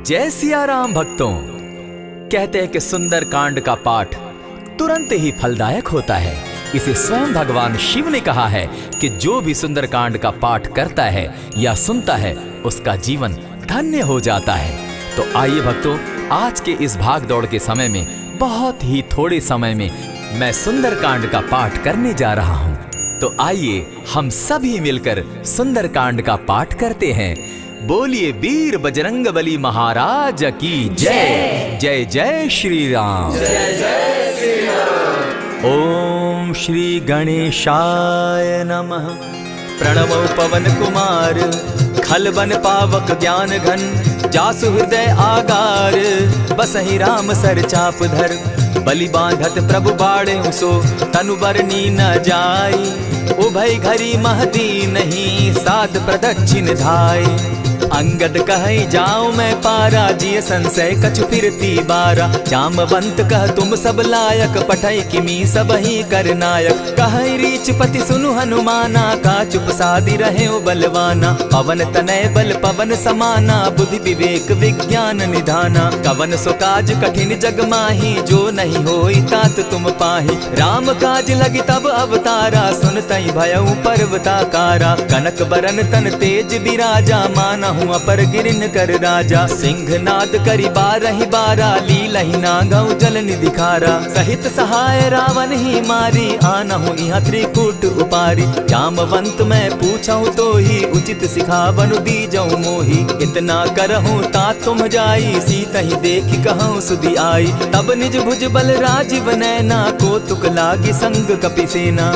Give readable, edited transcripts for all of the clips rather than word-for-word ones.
जय सिया राम भक्तों। कहते हैं कि सुंदर कांड का पाठ तुरंत ही फलदायक होता है। इसे स्वयं भगवान शिव ने कहा है कि जो भी सुंदर कांड का पाठ करता है या सुनता है उसका जीवन धन्य हो जाता है। तो आइए भक्तों, आज के इस भाग दौड़ के समय में बहुत ही थोड़े समय में मैं सुंदर कांड का पाठ करने जा रहा हूँ। तो आइए हम सभी मिलकर सुंदर कांड का पाठ करते हैं। बोलिए वीर बजरंगबली महाराज की जय। जय जय श्री राम। जय जय श्री राम। ओम श्री गणेशाय नमः। प्रणवो पवन कुमार खलबन पावक ज्ञान घन जासु हृदय आगार बसहि राम सर चाप धर बलि बांधत प्रभु बाड़े सो तनु बरनी न जाई उभय घरी महदी नहीं साध प्रदक्षिण धाय अंगद कहे जाओ मैं पारा जिय संशय कछु फिरती बारा जामवंत कह तुम सब लायक पठै किमी सब ही कर नायक कहे रीच पति सुनु हनुमाना का चुप सादी रहे बलवाना पवन तनय बल पवन समाना बुद्धि विवेक विज्ञान निधाना कवन सो काज कठिन जग माही जो नहीं होई तात तुम पाही राम काज लगी तब अवतारा सुन तई भयउ पर्वताकारा कनक बरन तन तेज बिराजा माना अपर गिरिन कर राजा सिंहनाद करी बारहि बारा लीलहि नागौ जल निधिखारा सहित सहाय रावण ही मारी आनहु इहाँ त्रिकूट उपारी जामवंत मैं पूछऊं तो ही उचित सिखावनु दीजऊं मोही इतना करहूं ता तुम जाई सीतहि देखि कहूं सुधि आई तब निज भुज बल राजीव नैना को तुक लागी संग कपिसेना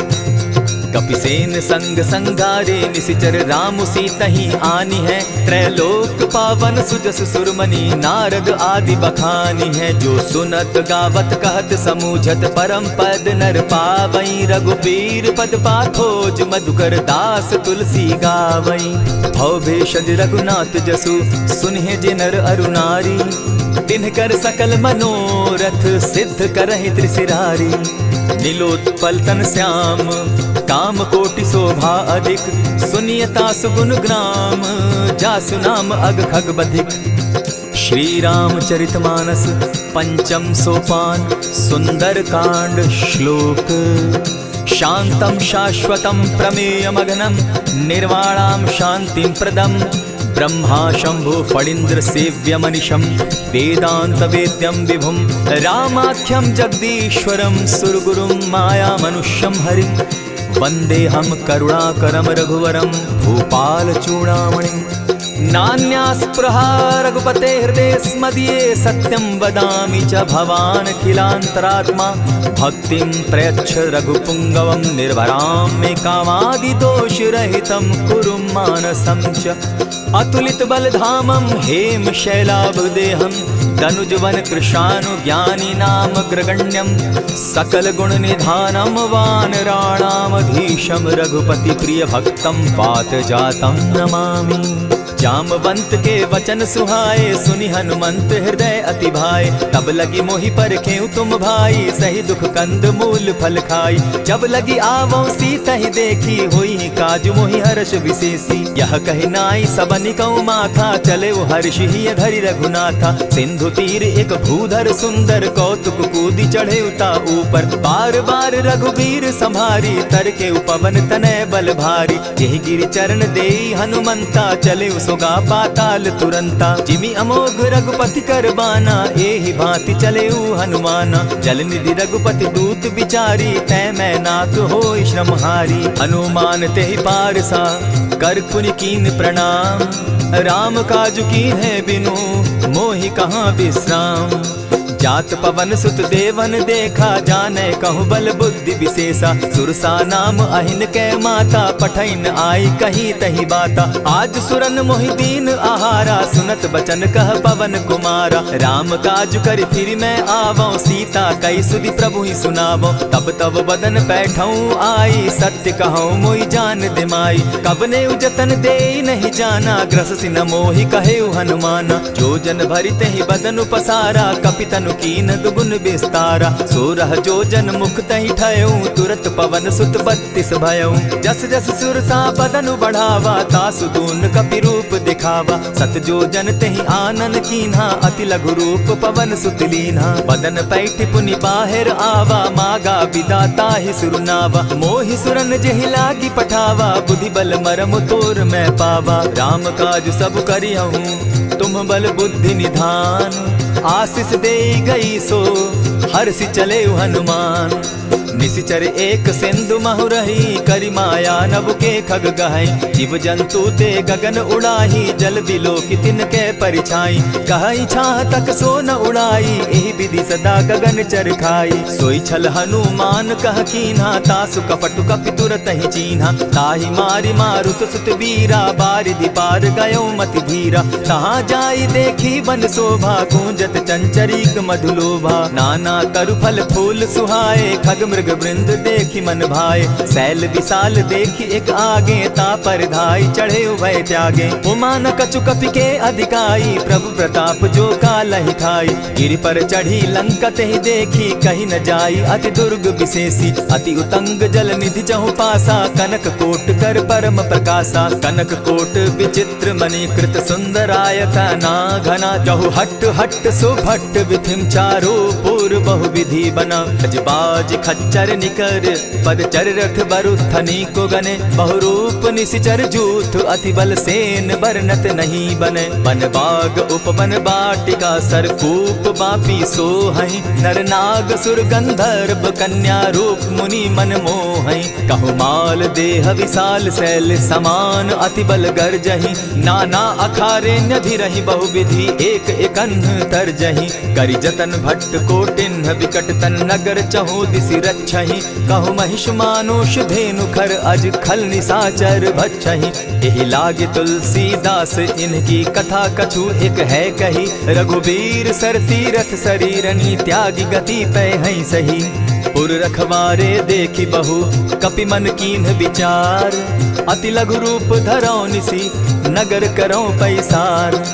कपिसेन संग संगारे निसिचर राम सीतहि आनी है त्रैलोक पावन सुजस सुरमणि नारद आदि बखानी है जो सुनत गावत कहत समूझत परम पद नर पावई रघुबीर पद पाथोज मधुकर दास तुलसी गावई भव भेषज रघुनाथ जसु सुनहि जे नर अरु नारी तिनकर सकल मनोरथ सिद्ध करहि त्रिशिरारी नीलोत्पल तन श्याम काम कोटि शोभा अधिक सुनियता सुगुण ग्राम जासु नाम अग खग बधिक। श्री रामचरितमानस पंचम सोपान सुंदर कांड श्लोक शांतम शाश्वतम प्रमेयमघनम निर्वाणाम शांतिं प्रदम ब्रह्मा शंभु फणीन्द्र सेव्य मनिषम वेदांत वेद्यम विभुम रामाख्यम जगदीश्वरम सुरगुरुम माया मनुष्यम हरिम वंदे हम करुणाकरम रघुवरम भूपाल चूड़ामणिम नान्यास्पृहा रघुपते हृदय स्मदीये सत्यं वदामि च भवान् खिलान्तरात्मा भक्तिं प्रयच्छ रघुपुङ्गवं निर्भरां मे कामादिदोषरहितं कुरु मानसं च अतुलित बलधामं हेम शैलाभदेहं तनुजवन कृशानु ज्ञानी नाम ग्रगण्यं सकल गुण निधानं वानराणामधीशं रघुपति प्रिय भक्तं वात जातं नमामि। जामवंत के वचन सुहाए सुनि हनुमंत हृदय अति भाए तब लगी मोहि परखेउ तुम भाई सही दुख कंद मूल फल खाई जब लगी आवो सीतहि देखी होई काज मोहि हर्ष विशेषी यह कहि नाई सबनि कहूँ माथा चले वो हर्ष ही धरि रघुनाथा सिंधु तीर एक भूधर सुंदर कौतुक कूदी चढ़े उता ऊपर बार बार रघुबीर संभारी तर के उपवन तनय बल भारी यही गिरि चरण देई हनुमंता चले सोगा पाताल तुरंता जिमि अमोघ रघुपति कर बाना एहि भांति चले हनुमाना जल निधि रघुपति दूत बिचारी तै मैं नाथ होई श्रमहारी हनुमान तेहि पारसा कर पुनि कीन प्रणाम राम काज कीन है बिनु मोहि कहाँ विश्राम जात पवन सुत देवन देखा जाने कहूँ बल बुद्धि विशेषा सुरसा नाम अहिन कै माता पठैन आई कही तही बाता आज सुरन मोहि दीन आहारा सुनत बचन कह पवन कुमारा राम काज कर फिर मैं आवो सीता कई सुधि प्रभु ही सुनावो तब तब बदन बैठऊँ आई सत्य कहूँ मोहि जान दिमाई कब ने उजतन दे नहीं जाना ग्रस सिन मोहि कहे हनुमाना जो जन भरित ही बदन पसारा कपितन कीन दुगुन विस्तारा सोरह जो जन मुख तहि ठयऊं तुरत पवन सुत 32 भयऊं जस जस सुरसा बदनु बढ़ावा तासु दून कपि रूप दिखा देखावा। सत जो जन तेहि आनन कीन्हा, अति लघु रूप पवन सुत लीन्हा। बदन पैठ पुनि बाहिर आवा, मागा विदाता ही सुरनावा। मोहि सुरन जेहि लागी पठावा, बुद्धि बल मरम तोर मैं पावा। राम काज सब करिहूँ तुम बल बुद्धि निधान, आशीष दे गई सो हर्षि चले हनुमान। निशिचर एक सिंधु महु रही, करि माया नभ के खग गहई। जीव जंतु ते गगन उड़ाही, जल बिलो की तिनके परिछाई। कहई छाह तक सो न उड़ाई, एहि विधि सदा गगन चर खाई। सोई छल हनुमान कह कीन्हा, तासु कपटु कपि तुरत ही चीन्हा। ताहि मारि मारुत सुत वीरा, बारिधि पार गयो मति धीरा। तहाँ जाई देखी वन शोभा, गूंजत चंचरीक मधुलोभा। नाना तरु फल फूल सुहाए, खग मृग वृंद देखी मन भाए। सैल विशाल देखी एक आगे, तापर धाई चढ़े उभय त्यागे। उमान कछु कपि के अधिकाई, प्रभु प्रताप जो कालहि खाई। गिरि पर चढ़ी लंका तेहि देखी, कहीं न जाई अति दुर्ग विशेषी। अति उतंग जल निधि जहु पासा, कनक कोट कर परम प्रकाशा। कनक कोट विचित्र मणिकृत सुंदरायत ना घना। जहु हट हट सुभट विधिम चारो पूर्व बहु विधि बना। बाज खच्चर निकर पद चर रथ बरुथनी को गने। बहुरूप निशिचर जूथ, अति बल सेन बरनत नहीं बने। बन बाग उपवन बाटिका, सरकूप बापी सोहई। नर नाग सुर गंधर्व कन्या, रूप मुनि मन मोहई। कहु माल देह विशाल शैल समान, अति बल गर्जही। नाना अखारे न्यधिरहि बहुविधि, एक एकन्ह तरजही। करि जतन भट्ट कोटिन्ह, विकट तन नगर चहु दिसि रक्षहि। कहु महिष मानुष धेनु खर, अज खल निशाचर भक्षहि। एहि लागे तुलसीदास इनकी कथा, कछु एक है कही। रघुबीर सर तीरथ शरीरनी, त्यागी गति पै हई सही। पुर रखवारे देखी बहु, कपि मन कीन्ह विचार। अति लघु रूप धरौ निसी, नगर करौ पैसार।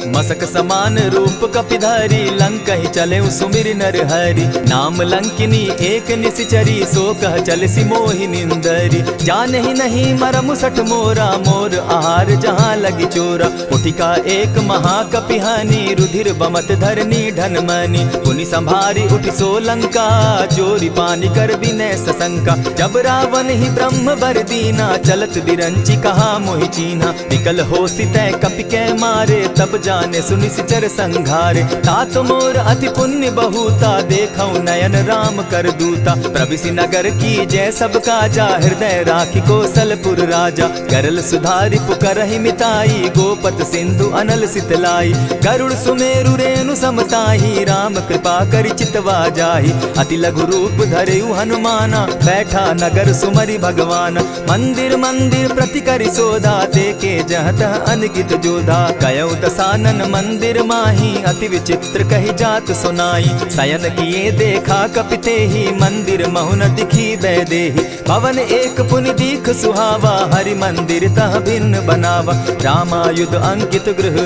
मसक समान रूप कपिधारी, लंकहि चले सुमिर नर हरि। नाम लंकिनी एक निशिचरी, सो कह चल सी मोहि निंदरी। जानहि नहीं मरम सठ मोरा, मोर आहार जहाँ लगी चोरा। उठिका एक महाकपिहानी, रुधिर बमत धरनी ढन मनी। पुनि संभारी उठि सो लंका, चोरी पानी कर विनय सशंका। जब रावण ही ब्रह्म बर दीना, चलत बिरंची कहा मोहि चीन्हा। निकल होसी तै कपि कै मारे, तब जाने सुनि सिचर संघारे। तात मोर अति पुण्य बहुता, देखौ नयन राम कर दूता। प्रविशि नगर की जय सब काजा, हृदय राखी कौशलपुर राजा। गरल सुधारि पुकरहि मिताई, गोपत सिंधु अनल सितलाई। गरुड़ सुमेरु रेणु समताही, राम कृपा करि चितवा जाहि। अति लघु रूप धरेउ हनुमाना, बैठा नगर सुमरि भगवान। मंदिर मंदिर प्रति करि सोधा, देखे जह तह अनगित जोधा। कयौ दसानन मंदिर माही, अति विचित्र कही जात सुनाई। शयन किए देखा कपिते ही, मंदिर महु न दिखी बैदेही। भवन एक पुनि दीख सुहावा, हरि मंदिर तह भिन्न बनावा। रामायुध अंकित गृह,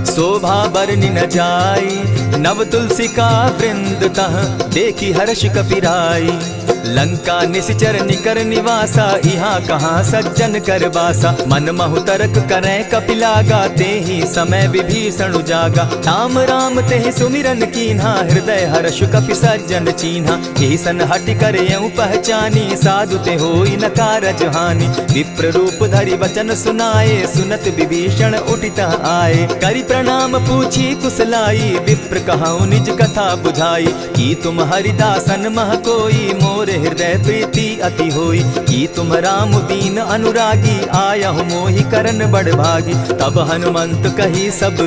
शोभा बरनि न जाई। नव तुलसी का वृंद तह, देखी हर्ष कपिराई। लंका निशिचर निकर निवासा, यहाँ कहाँ सज्जन कर बासा। मन महु तरक करै कपिलागा, तेहि समय विभीषण जागा। राम राम तेहि सुमिरन कीन्हा, हृदय हर्ष कपि सज्जन चीन्हा। एहि सन हटि कर यऊ पहचानी, साधु ते होई न कारज हानि। विप्र रूप धरि वचन सुनाए, सुनत विभीषण उठित आए। करि प्रणाम पूछी कुशलाई, विप्र कहऊँ निज कथा बुझाई। की तुम हरिदासन मह कोई, मोर हृदय प्रीति अति होई। की तुम राम दीन अनुरागी, आयहु मोहि करन बड़ भागी। तब हनुमंत कही सब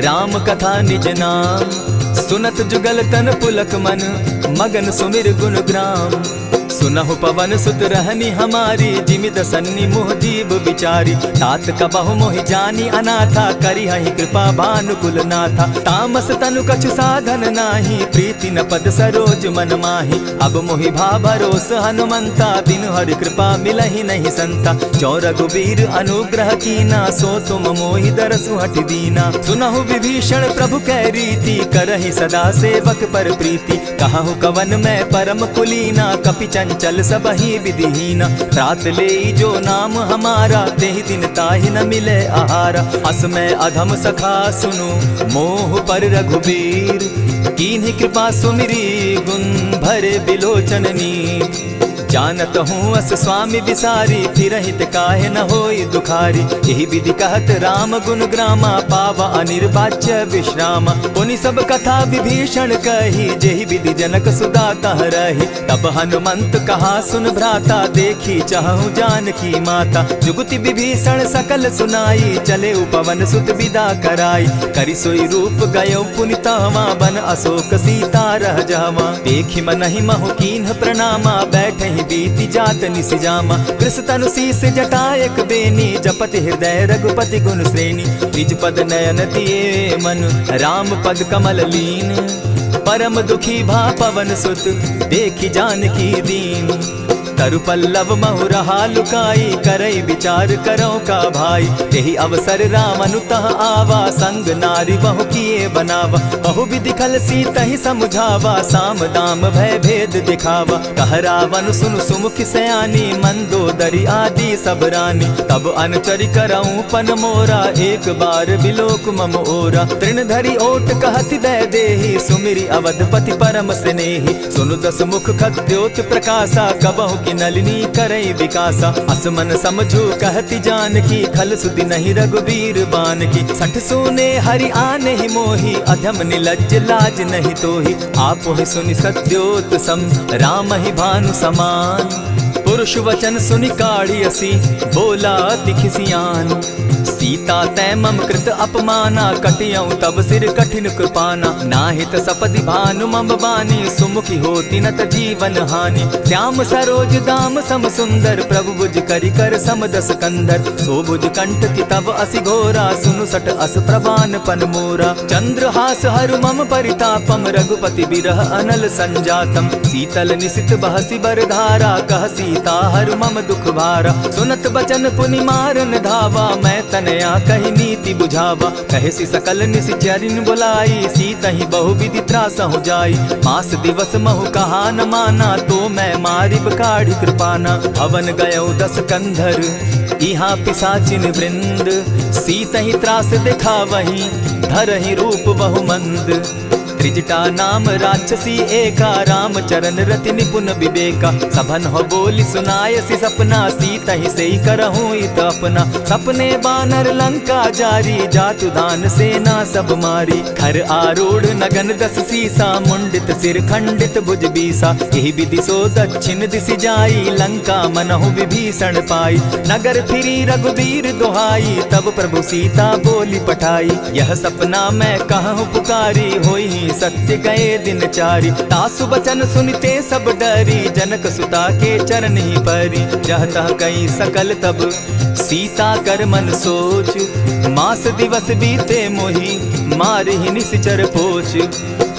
राम कथा निज नाम, सुनत जुगल तन पुलक मन, मगन सुमिर गुण ग्राम। सुनहु पवन सुत रहनी हमारी, जिमित सन्नि मुह जीव विचारी। तात कबहु मोहि जानी अनाथा, करिहहि कृपा भानुकुल नाथा। तामस तनु कछु साधन नाही, प्रीति न पद सरोज मन माही। अब मोहि भा भरोस हनुमंता, बिनु हरि कृपा मिलहि नहीं संता। जो रघुबीर अनुग्रह कीना, सो तुम मोहि दरसु हटि दीना। सुनहु विभीषण प्रभु कै रीति, करहि सदा सेवक पर प्रीति। कहहु कवन मैं परम कुलीना, कपि चंचल सबहि विधिहीन। रात ले जो नाम हमारा, तेहि दिन ताहि न मिले आहारा। अस में अधम सखा सुनु, मोह पर रघुबीर। कीन्ही कृपा सुमिरी, गुण भरे बिलोचन नीर। जानत हूँ अस स्वामी विसारी, फिरहित काहे न होई दुखारी। यही विधि कहत राम गुण ग्रामा, पावा अनिर्वाच्य विश्रामा। पुनि सब कथा विभीषण कही, जेहि विधि जनक सुता तह रही। तब हनुमंत कहा सुन भ्राता, देखी चाहूँ जानकी माता। जुगति विभीषण सकल सुनाई, चले पवन सुत विदा कराई। करि सोई रूप गयो पुनि तहवा, बन अशोक सीता रह जावा। देखी मनहि महु कीन्ह प्रणामा, बैठहि बीती जात निसिजामा। कृष तनु शीस जटा एक बेनी, जपति हृदय रघुपति गुण श्रेणी। निज पद नयन दिए मन, राम पद कमल लीन। परम दुखी भा पवन सुत, देखी जानकी दीन। तरु पल्लव महु रहा लुकाई, करई विचार करो का भाई। यही अवसर राम अनुतः आवा, संग नारी बहु किए बनावा। बहु विधि खल सीतहि समुझावा, साम दाम भय भेद दिखावा। कह रावण सुनु सुमुखि सयानी, मंदोदरी आदि सब रानी। तब अनुचरि करऊं पन मोरा, एक बार बिलोक मम ओरा। तृण धरि ओट कहति वैदेही, सुमिरि अवधपति परम स्नेही। सुनु दस मुख खद्योत प्रकाशा, कबहु की नलिनी करई विकासा। असमन समझो कहती जानकी, खल सुधि नहीं रघुबीर बान की। सठ सोने हरि आने ही मोही, अधम निलज्ज लाज नहीं तोही। आप ही सुनि सत्योत सम, राम ही भानु समान। पुरुष वचन सुनि काढ़ियसी, बोला अति खिसियान। सीता तै मम कृत अपमाना, कटियऊं तब सिर कठिन कृपाना। नाहित सपदि भानु मम बानी, सुमुखी होती नत जीवन हानि। श्याम सरोज दाम सम सुंदर, प्रभु भुज करि कर सम दस कंधर। सो भुज कंठ की तब असि घोरा, सुनु सट अस प्रवान पन मोरा। चंद्रहास हरु मम परितापम, रघुपति बिरह अनल संजातम। शीतल निशित बहसी बरधारा, कह सीता हरु मम दुख भारा। सुनत बचन पुनि मारन धावा, मैं तनया कही नीति बुझावा। कहे सकल निश्चरिन बुलाई, सीतहि बहु विधि त्रास हो जाई। मास दिवस महु कहा न माना, तो मैं मारिब काढ़ी कृपाना। भवन गयो दस कंधर, इहाँ पिशाचिन वृंद। सीतहि त्रास दिखावहि, धरहि रूप बहु मंद। त्रिजटा नाम राक्षसी एका, राम चरण रति निपुण विवेका। सभन हो बोली सुनायसी सपना, सीतहि सेई करहूँ इत अपना। सपने बानर लंका जारी, जातु दान सेना सब मारी। खर आरूढ़ नगन दस सीसा, मुंडित सिर खंडित भुज बीसा। यही विधि सो दक्षिण दिशि जाई, लंका मनहु विभीषण पाई। नगर फिरी रघुबीर दुहाई, तब प्रभु सीता बोली पठाई। यह सपना मैं कहूँ पुकारी, होई सत्य गए दिन चारी। तासु बचन सुनते सब डरी, जनक सुता के चरण ही परी। जहतः कई सकल तब सीता कर मन सोच। मास दिवस बीते मोही, मारहि निश्चर पोच।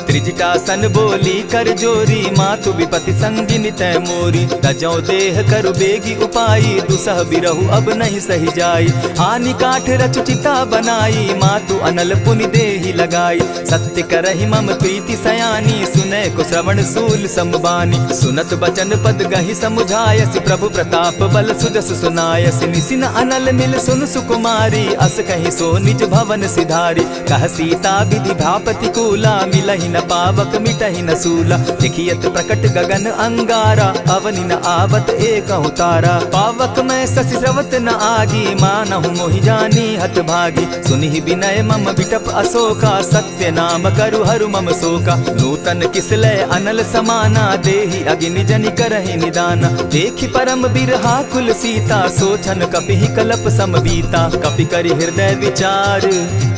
त्रिजटासन बोली कर जोरी, मातु विपति संगिनी तै मोरी। तजौ देह करु बेगी उपाई, दुसह बिरहु अब नहीं सही जाई। हानि काठ रच चिता बनाई, मातु अनल पुनि देहि लगाई। सत्य करहि मम प्रीति सयानी, सुनै को श्रवण सूल संबानी। सुनत बचन पद गहि समुझायसि, प्रभु प्रताप बल सुजस सुनायसि। निसिन अनल मिल सुन सुकुमारी, अस कहि सो निज भवन सिधारी। कह सीता विधि भापति कूला, मिलहि न पावक मिटहि न सूला। देखियत प्रकट गगन अंगारा, अवनि न आवत एक तारा। पावक मैं शशि स्रवत न आगी, मानहु मोहि जानी हत भागी। सुनिहि विनय मम विटप अशोका, सत्य नाम करु हरु मम शोका। नूतन किसलय अनल समाना, देहि अगिनि जनि करहि निदाना। देखि परम बिरहा कुल सीता, सोचन कपिहि कलप सम बीता। कपि करि हृदय विचार,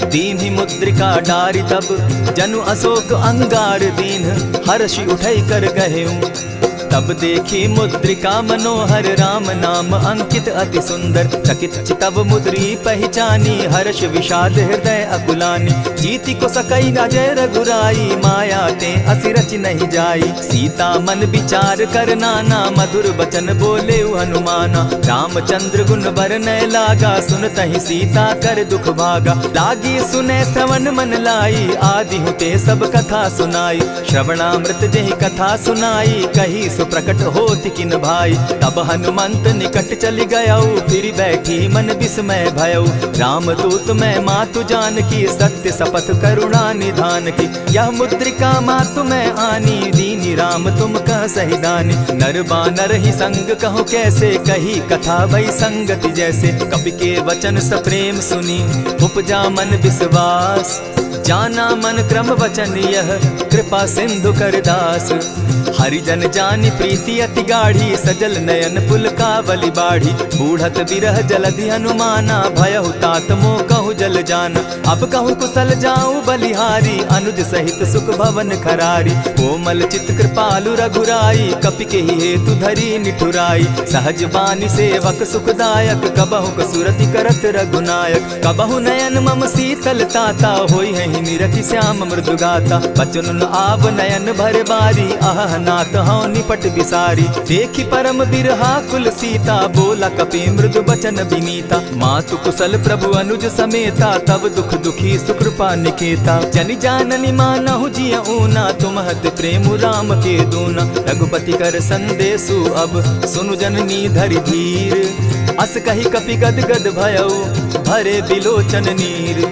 दीन्हि मुद्रिका डारि। तब जनु अशोक अंगार दीन, हर्षि उठै कर गहेऊं। तब देखी मुद्रिका मनोहर, राम नाम अंकित अति सुंदर। चकित चितव मुद्री पहचानी, हर्ष विषाद हृदय अकुलानी। जीति को सकई अजय रघुराई, माया ते असि रचि नहीं जाई। सीता मन विचार कर नाना, मधुर बचन बोले हनुमाना। रामचंद्र गुण बरनय लागा, सुनतहि सीता कर दुख भागा। लागी सुने श्रवण मन लाई, आदि होते सब कथा सुनाई। श्रवणामृत जेहि कथा सुनाई, कही सो प्रकट होति किन भाई। तब हनुमंत निकट चली गयऊ, फिर बैठी मन विस्मय भयऊ। राम दूत मैं मातु जान की, सत्य शपथ करुणा निधान की। यह मुद्रिका मातु मैं आनी, दीनी राम तुम कह सही दानी। नर बानर ही संग कहूँ कैसे, कही कथा भई संगति जैसे। कपि के वचन सप्रेम सुनी, उपजा मन विश्वास। जाना मन क्रम वचन यह, कृपा सिंधु कर दास। हरिजन जानि प्रीति अति गाढ़ी, सजल नयन पुलकावली बाढ़ी। बूढ़त बिरह जलधि हनुमाना, भयहु तात मोह कहु जल जाना। अब कहूँ कुशल जाऊँ बलिहारी, अनुज सहित सुख भवन खरारी। कोमल चित कृपालु रघुराई, कपि के ही हेतु धरी निठुराई। सहज बानी सेवक सुखदायक, कबहु कसुरति करत रघुनायक। कबहु नयन मम शीतल ताता, होई है निरखि श्याम मृदु गाता। बचन आव नयन भर बारी, आह नाथ हौ निपट बिसारी। देखी परम बिरहा कुल सीता, बोला कपि मृदु बचन विनीता। मातु कुशल प्रभु अनुज समेता, तब दुख दुखी सुकृपा निकेता। जनि जाननि मानहु जिय ऊना, तुम हत प्रेम राम के दूना। रघुपति कर संदेशु अब, सुनु जननी धरि धीर। अस कही कपि गद गद भयऊ, भरे बिलोचन नीर।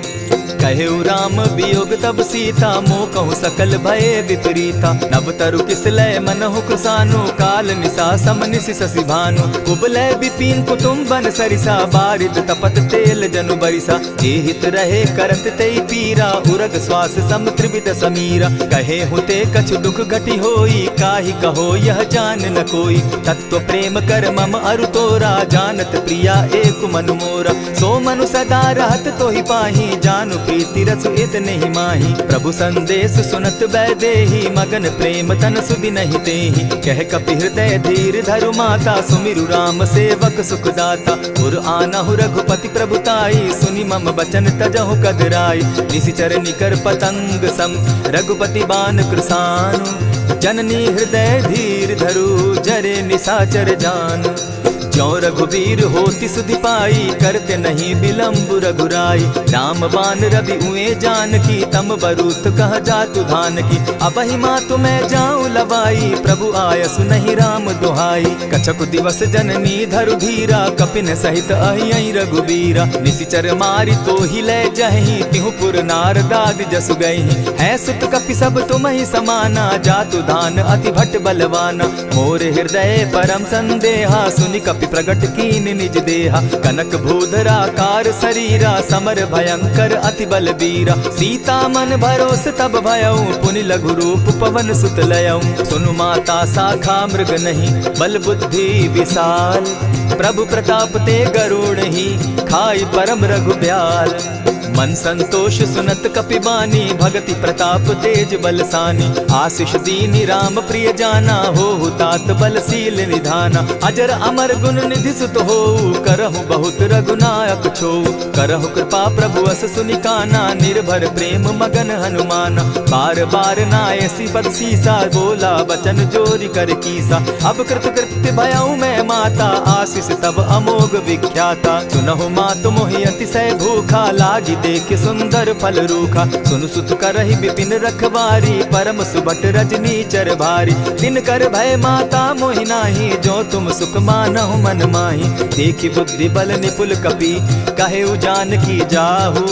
कहेउ राम वियोग तब सीता, मोह कहूँ सकल भये विपरीता। नव तरु किसलय मनहु कृसानु, काल निशा सम निशि शशि भानु। कुबलय विपिन कुटुम्बन सरिसा, बारिद तपत तेल जनु बरिसा। जे हित रहे करत तेई पीरा, उरग श्वास सम त्रिविध समीरा। कहे हुते कछु दुख घटी होई, काहि कहो यह जान न कोई। तत्व प्रेम कर मम अरु तोरा, जानत प्रिया एक मनु मोरा। सो मनु सदा रहत तोहि पाही, जानु प्रीति रसु इतने ही माही। प्रभु संदेश सुनत वैदेही, मगन प्रेम तन सुधि नहीं तेहि। कह कपि हृदय धीर धरु माता, सुमिरु राम सेवक सुखदाता। उर आनहु रघुपति प्रभुताई, सुनि मम बचन तजहु कदराई। निशिचर निकर पतंग सम, रघुपति बान कृसानु। जननी हृदय धीर धरु, जरे निशाचर जान। ज्यों रघुबीर होति सुधि पाई, करते नहीं विलम्ब रघुराई। राम बान रवि उए जान की, तम बरूत कह जातु धान की। अबहि मातु मैं जाऊँ लवाई, प्रभु आयसु नहीं राम दुहाई। कछक दिवस जननी धरु धीरा, कपिन सहित अहियहि रघुबीरा। निशिचर मारि तो ही ले जहि, तिहु पुर नारदादि जसु गहि। है सुत कपि सब तुमहि समाना, जातु धान अति भट बलवाना। मोर हृदय परम संदेहा, सुनि कपि प्रगट कीन निज देहा। कनक भूधराकार शरीरा, समर भयंकर अति बलबीरा। सीता मन भरोस तब भयऊ, पुनि लघु रूप पवन सुत लयऊ। सुनु माता शाखा मृग नहीं, बल बुद्धि विशाल। प्रभु प्रताप ते गरुड़ ही, खाई परम रघुब्याल। मन संतोष सुनत कपि बानी, भगति प्रताप तेज बलसानी। आशीष दीनी राम प्रिय जाना, हो तात बलशील निधाना। अजर अमर गुण निधि सुत हो, करहु बहुत रघुनायक छो। करहु कृपा प्रभु अस सुनिकाना, निर्भर प्रेम मगन हनुमाना। बार बार नायसी पद सीसा, बोला बचन जोरि कर कीसा। अब कृत कृत्य भयऊ मैं माता, आशीष तब अमोघ विख्याता। सुनहु मातु मोहि अतिशय भूखा, लागी देख सुंदर फल रूखा। सुन सुत करहि विपिन रखवारी, परम सुबट रजनी चर भारी। दिन कर भय माता मोहि नाही, जो तुम सुख मानहु मन माही। देखि बुद्धि बल निपुल कपि, कहेउ जानकी जाहु।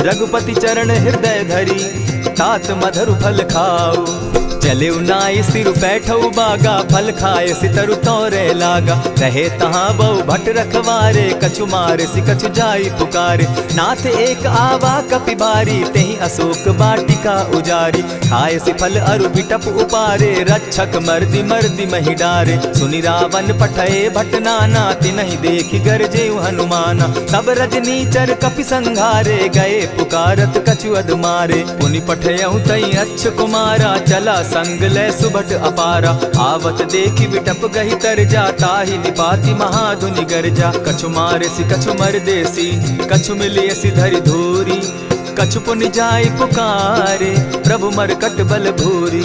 रघुपति चरण हृदय धरी, तात मधुर फल खाऊ। चले नाई सिर बैठऊ बागा, फल खाए सितरु तोरे लागा। रहे तहाँ बहु भट रखवारे, कछु मारे सि कछु जाई पुकारे। नाथ एक आवा कपि बारी, तेहि अशोक बाटिका उजारी। खाए सि फल अरु बिटप उपारे, रक्षक मर्दि मर्दि महि डारे। सुनि रावण पठए भट नाना, तिनहि देखि गरजेउ हनुमाना। सब रजनीचर कपि संघारे, गए पुकारत कछु अधमारे। पुनि पठयउ तई अच्छ कुमारा, चला संग ले सुभट अपारा। आवत देखि बिटप गहि तर जा, ताहि निपाति महाधुनि गर्जा। कछु मारे सि कछु मर देसी, कछु मिलियसि धरि धूरी। कछु पुनि जाय पुकारे, प्रभु मरकट बल भूरी।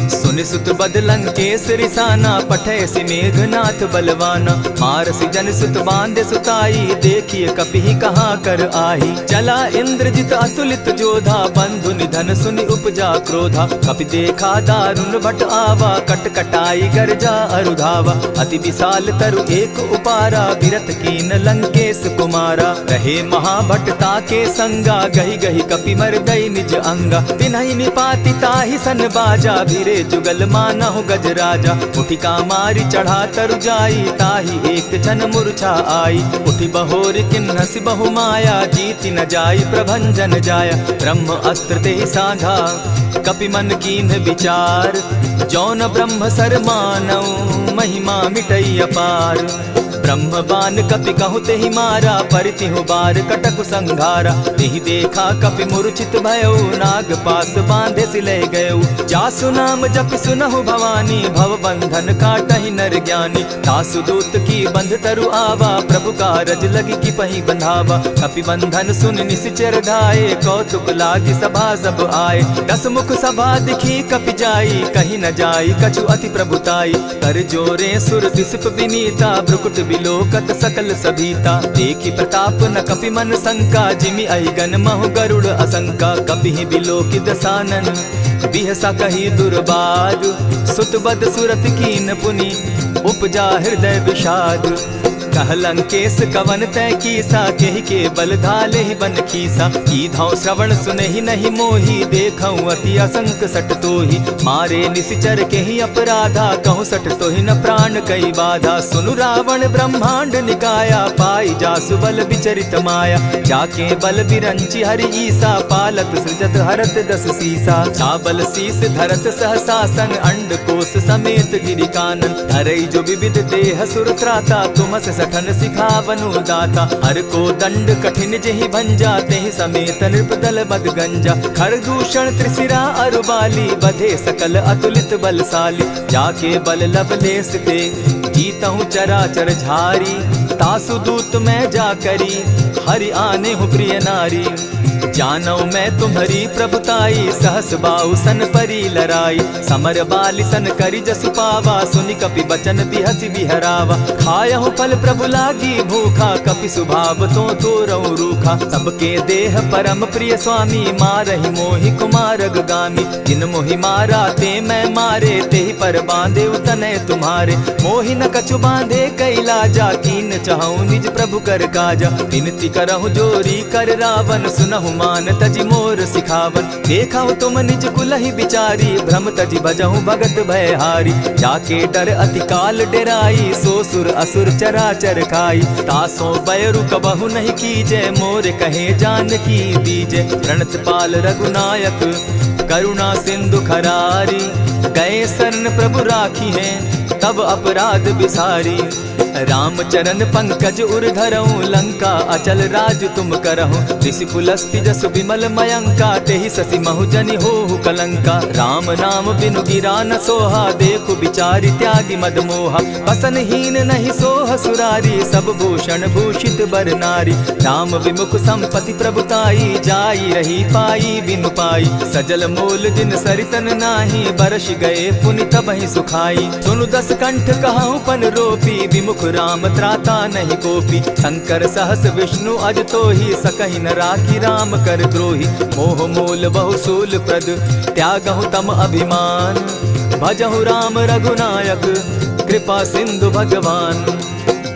सुनि सुत बद लंकेश रिसाना, पठै सि मेघनाथ बलवाना। मारसि जन सुत बांधे सुताई, देखिए कपि कहाँ कर आही। चला इंद्रजित अतुलित जोधा, बंधु निधन सुनि उपजा क्रोधा। कपि देखा दारुण भट आवा, कट कटाई गर्जा अरुधावा। अति विशाल तरु एक उपारा, विरत कीन लंकेश कुमारा। रहे महाभट ताके संगा, गही गही कपि मर्दई निज अंगा। तिन्हि निपाति ताहि सन बाजा, भिरे जुगल मानहु गजराजा। उठिका मारी चढ़ा तरु जाई, ताहि एक जन मूर्छा आई। उठि बहोर किन्हसि बहु माया, जीति न जाई प्रभंजन जाया। ब्रह्म अस्त्र ते साधा, कपि मन कीन्ह विचार। जौन ब्रह्म सर मानौ, महिमा मिटई अपार। ब्रह्म बान कपि कहु तेहि मारा, परितिहु बार कटकु संघारा। तेहि देखा कपि मूर्छित भयउ, नाग पास बांधे सिले गयउ। जासु नाम जपि सुनहु भवानी, भव बंधन काटहि नर ज्ञानी। तासु दूत की बंध तरु आवा, प्रभु कारज लगी कि पहि बंधावा। कपि बंधन सुन निश्चर धाये, कौतुक लागी सभा सब आए। दस मुख सभा दिखी कपि जाई, कहीं न जाई कछु अति प्रभुताई। कर जोरे सुर दिसप विनीता, भ्रुकुट बिलोकत सकल सभीता। देखी प्रताप न कपि मन शंका, जिमि अहिगन महु गरुड़ असंका। कपि बिलोकित सानन, बिहसा कही दुर्बाद। सुत बद सुरत कीन पुनि, उपजा हृदय विषाद। कह लंकेश कवन तय कीसा, केहि के बल धाले ही बन खीसा। कीधौ श्रवण सुनहि नहीं मोही, देखऊं अति असंक सट तोही। मारे निशिचर केहि अपराधा, कहूँ सट तोहि न प्राण कई बाधा। सुनु रावण ब्रह्मांड निकाया, पाई जासु बल विचरित माया। जाके बल बिरंचि हरि ईसा, पालत सृजत हरत दस सीसा। चाबल शीस धरत सहसासन, अंड कोश समेत गिरि कानन। धरई जो विविध देह सुर त्राता, तुमस सठन सिखावनु दाता। हर को दंड कठिन जेहि भंजा, तेहि समेत नृपदल बद गंजा। खरदूषण त्रिशिरा अरुबाली, बधे सकल अतुलित बलशाली। जाके बल लवलेस ते, जीतहु चराचर झारी। तासु दूत मैं जा करी, हरि आने हूँ प्रिय नारी। जानौ मैं तुम्हारी प्रभुताई, सहस बाहु सन परी लराई। समर बाली सन करी जसु पावा, सुनि कपि बचन बिहसि बिहरावा। खायहु फल प्रभु लागी भूखा, कपि सुभाव तो तोरऊ रूखा। सबके देह परम प्रिय स्वामी, मारहि मोहि कुमारग गामी। जिन मोहि मारा ते मैं मारे, तेहि पर बांधे उतनय तुम्हारे। मोहि न कछु बांधे कैलाजा, कीन चाहूं निज प्रभु कर काजा। विनती करहु जोरी कर रावण, सुनहु मान तजि मोर सिखावन। देखाओ तुम निज कुलहि बिचारी, भ्रम तजि भजहु भगत भयहारी। जाके डर अति काल डेराई, सो सुर असुर चराचर खाई। तासो बैरु कबहु नहीं कीजे, मोर कहे जानकी दीजे। प्रणत पाल रघुनायक, करुणा सिंधु खरारी। गए शरण प्रभु राखी है, तब अपराध बिसारी। रामचरण पंकज उर्धरऊं, लंका अचल राज तुम करहु। ऋषि पुलस्ति जस विमल मयंका, तेहि ससि महु जनि होहु कलंका। राम नाम बिनु गिरा न सोहा, देखु बिचारी त्यागी मद मोहा। बसन हीन नहीं सोह सुरारी, सब भूषण भूषित बर नारी। राम विमुख संपति प्रभुताई, जाई रही पाई बिनु पाई। सजल मोल जिन सरितन नाही, बरस गए पुनि तबहि सुखाई। सुनु दस कंठ कहूँ पन रोपी, विमुख राम त्राता नहीं कोपी। शंकर सहस विष्णु अज तोहि, सकहि न राखी राम कर द्रोही। मोह मोल बहुसूल प्रद, त्यागहु तम अभिमान। भजहु राम रघुनायक, कृपा सिंधु भगवान।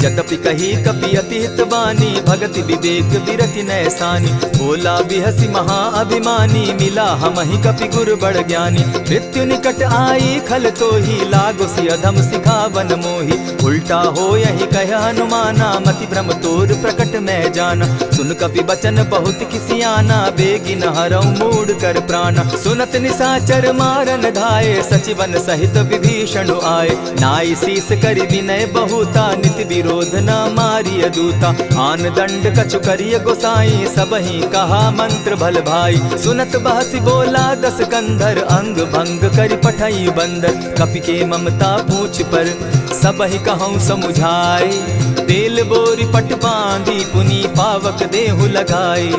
यद्यपि कही कपि अति हितवानी, भगति विवेक विरति नैसानी। बोला बिहसी महा अभिमानी, मिला हमहि कपि गुर बड़ ज्ञानी। मृत्यु निकट आई खल तोहि, लागो सि अधम सिखावन मोहि। उल्टा हो यही कह हनुमाना, मति भ्रम तोर प्रकट मैं जाना। सुन कपि बचन बहुत किसियाना, बेगी न हरऊ मूड कर प्राणा। सुनत निसाचर मारन धाये, सचिवन सहित विभीषण आए। नाई शीस करि विनय बहुता, नित विरोध न मारिय दूता। आन दंड कछु करिय गोसाई, सबहि कहा मंत्र भल भाई। सुनत बहसी बोला दस कंधर, अंग भंग करि पठई बंदर। कपि के ममता पूछ पर, सबहि कहूँ समुझाई। तेल बोरी पट बांधी, पुनि पावक देहु लगाई।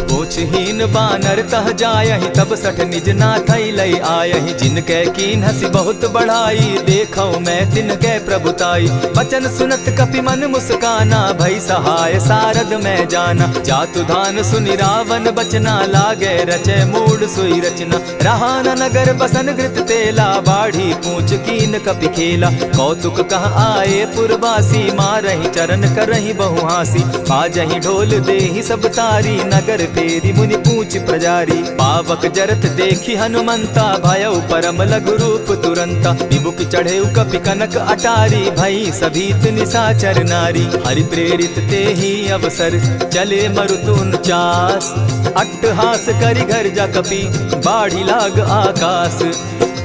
पूछहीन बानर तह जायहि तब सठ निज नाथ लई आयहि जिनके कीन हसी बहुत बढ़ाई देखौ मैं तिनके प्रभुताई बचन सुनत कपि मन मुस्काना भई सहाय सारद मैं जाना जातु धान सुनि रावण बचना लागे रचे मूड सोई रचना रहा न नगर बसन घृत तेला बाढ़ी पूछ कीन कपि खेला कौतुक कह आए पुरवासी मारहि चरण करहि बहु हासी बाजहि ढोल देहि सब तारी नगर तेरी मुनि पूछ प्रजारी पावक जरत देखी हनुमंता भयउ परम लघु रूप तुरंता विमुख चढ़े कपि कनक अटारी भई सभीत निशाचर नारी हरि प्रेरित ते ही अवसर चले मरुतु 49 अट्टहास करि घर जा कपि बाढ़ी लाग आकाश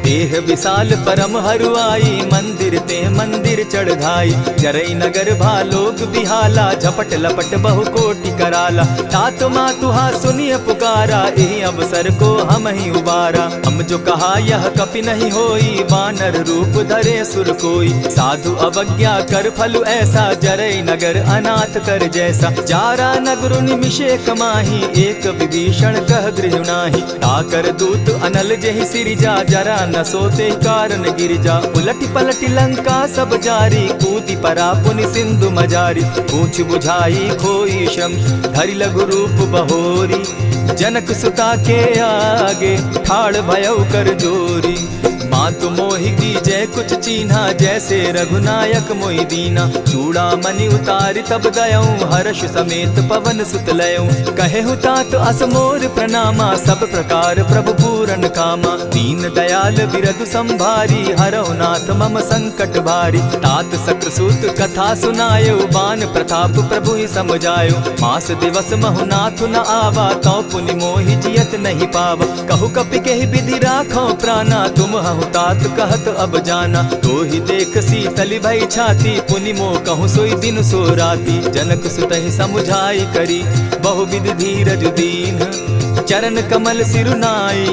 देह विशाल परम हरुआई मंदिर ते मंदिर चढ़ाई जरई नगर भालोग बिहाला झपट लपट बहु कोटि कराला तात मातुहा सुनिय पुकारा यही अवसर को हम ही उबारा हम जो कहा यह कपि नहीं होई वानर रूप धरे सुर कोई साधु अवज्ञा कर फल ऐसा जरई नगर अनाथ कर जैसा जारा नगर निमिषे कमाही एक विभीषण कह गृह नाही ताकर दूत अनल जहि सिरिजा जरा न सोते कारण गिरजा उलटी पलटी लंका सब जारी कूदी परा पुनि सिंधु मजारी पूछ बुझाई खोई श्रम धरि लघु रूप बहोरी जनक सुता के आगे ठाड़ भयउ कर जोरी मातु मोहि जय कुछ चीन्हा जैसे रघुनायक मोहि दीना चूड़ा मणि उतारि तब दयऊं हर्ष समेत पवन सुत लयऊं कहे तात असमोर प्रणामा सब प्रकार प्रभु पूरन कामा दीन दयाल बिरदु संभारी हरौ नाथ मम संकट भारी तात सक्रसूत कथा सुनायो बान प्रताप प्रभु ही समझायो मास दिवस महु नाथ न आवा तौ पुनि मोहि जियत नहीं पावा कहु कपि केहि विधि राखो प्राणा तुम हहु तात कहत अब जाना तो ही देख शीतल भई छाती पुनि मो कहूँ सोई दिन सो राती जनक सुतहि समुझाई करी बहुविध धीरज दीन चरण कमल सिरुनाई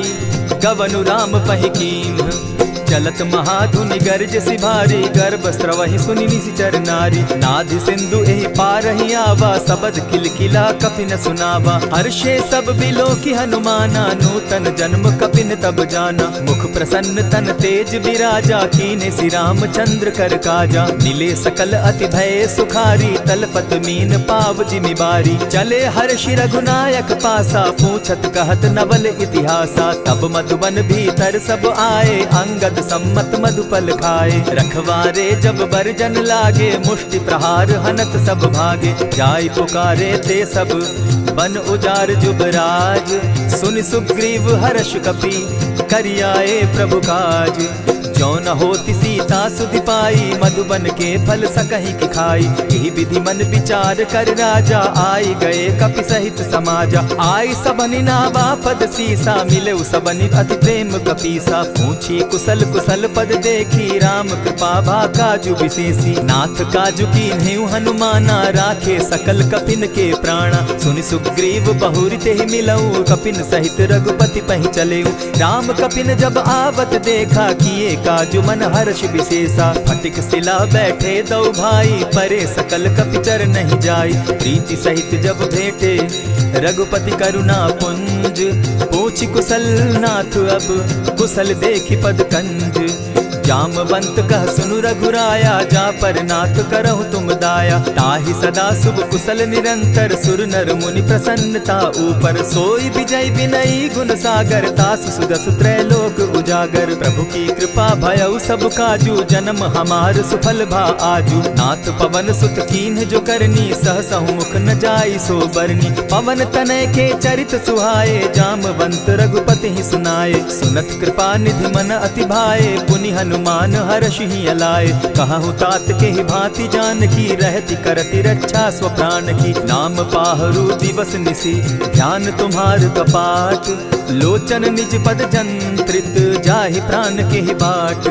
गवनु राम पहि कीन चलत महाधुनि गर्ज सिभारी गर्भ स्रवहि सुनि निशिचर नारी नाधि सिंधु एहि पारहि आवा सबद किलकिला कपि न सुनावा हर्षे सब बिलो की हनुमाना नूतन जन्म कपिन तब जाना मुख प्रसन्न तन तेज विराजा कीने श्री रामचंद्र कर काजा मिले सकल अति भय सुखारी तलपत मीन पाव जिमि बारी चले हर्षि रघुनायक पासा पूछत कहत नवल इतिहासा तब मधुबन भीतर सब आए अंगद सम्मत मधुपल खाए रखवारे जब बरजन लागे मुष्टि प्रहार हनत सब भागे जाय पुकारे ते सब बन उजार जुबराज सुनि सुग्रीव हर्ष कपि करियाए प्रभु काज जो न होती सीता सुधि पाई मधुबन के फल सकहि की खाई यही विधि मन विचार कर राजा आई गए कपि सहित समाजा आई सबनि नावा पद सीसा मिले सबनि अति प्रेम कपीसा पूछी कुशल कुशल पद देखी राम कृपा भा काजु विशेषी नाथ काजु कीन्हेउ हनुमाना राखे सकल कपिन के प्राणा सुनि सुग्रीव बहुरि तेहि मिलऊ कपिन सहित रघुपति पहि चलेऊ राम कपिन जब आवत देखा किए काजु मन हर्ष विशेषा फटिक सिला बैठे दो भाई परे सकल कपिचर नहीं जाई प्रीति सहित जब भेटे रघुपति करुणा पुंज पूछि कुशल नाथ अब कुशल देखि पद कंज जामवंत कह सुनु रघुराया जा पर नाथ करहु तुम दाया ताहि सदा शुभ कुशल निरंतर सुर नर मुनि प्रसन्नता ऊपर सोई विजय विनयी गुण सागर तास सुदस त्रैलोक उजागर प्रभु की कृपा भयउ सब काजू जन्म हमार सुफल भा आजू नाथ पवन सुत कीन्ह जो करनी सहसहु मुख न जाई सो बरनी पवन तनय के चरित सुहाए जामवंत रघुपति ही सुनाए सुनत कृपा निधि मन अति भाए पुनि हनुमान हर्ष ही अलाए कहु तात के ही भांति जान की रहती करती रक्षा स्व प्राण की नाम पाहरु दिवस निसी ध्यान तुम्हार कपाट लोचन निज पद जंत्रित जाहि प्राण के ही बाट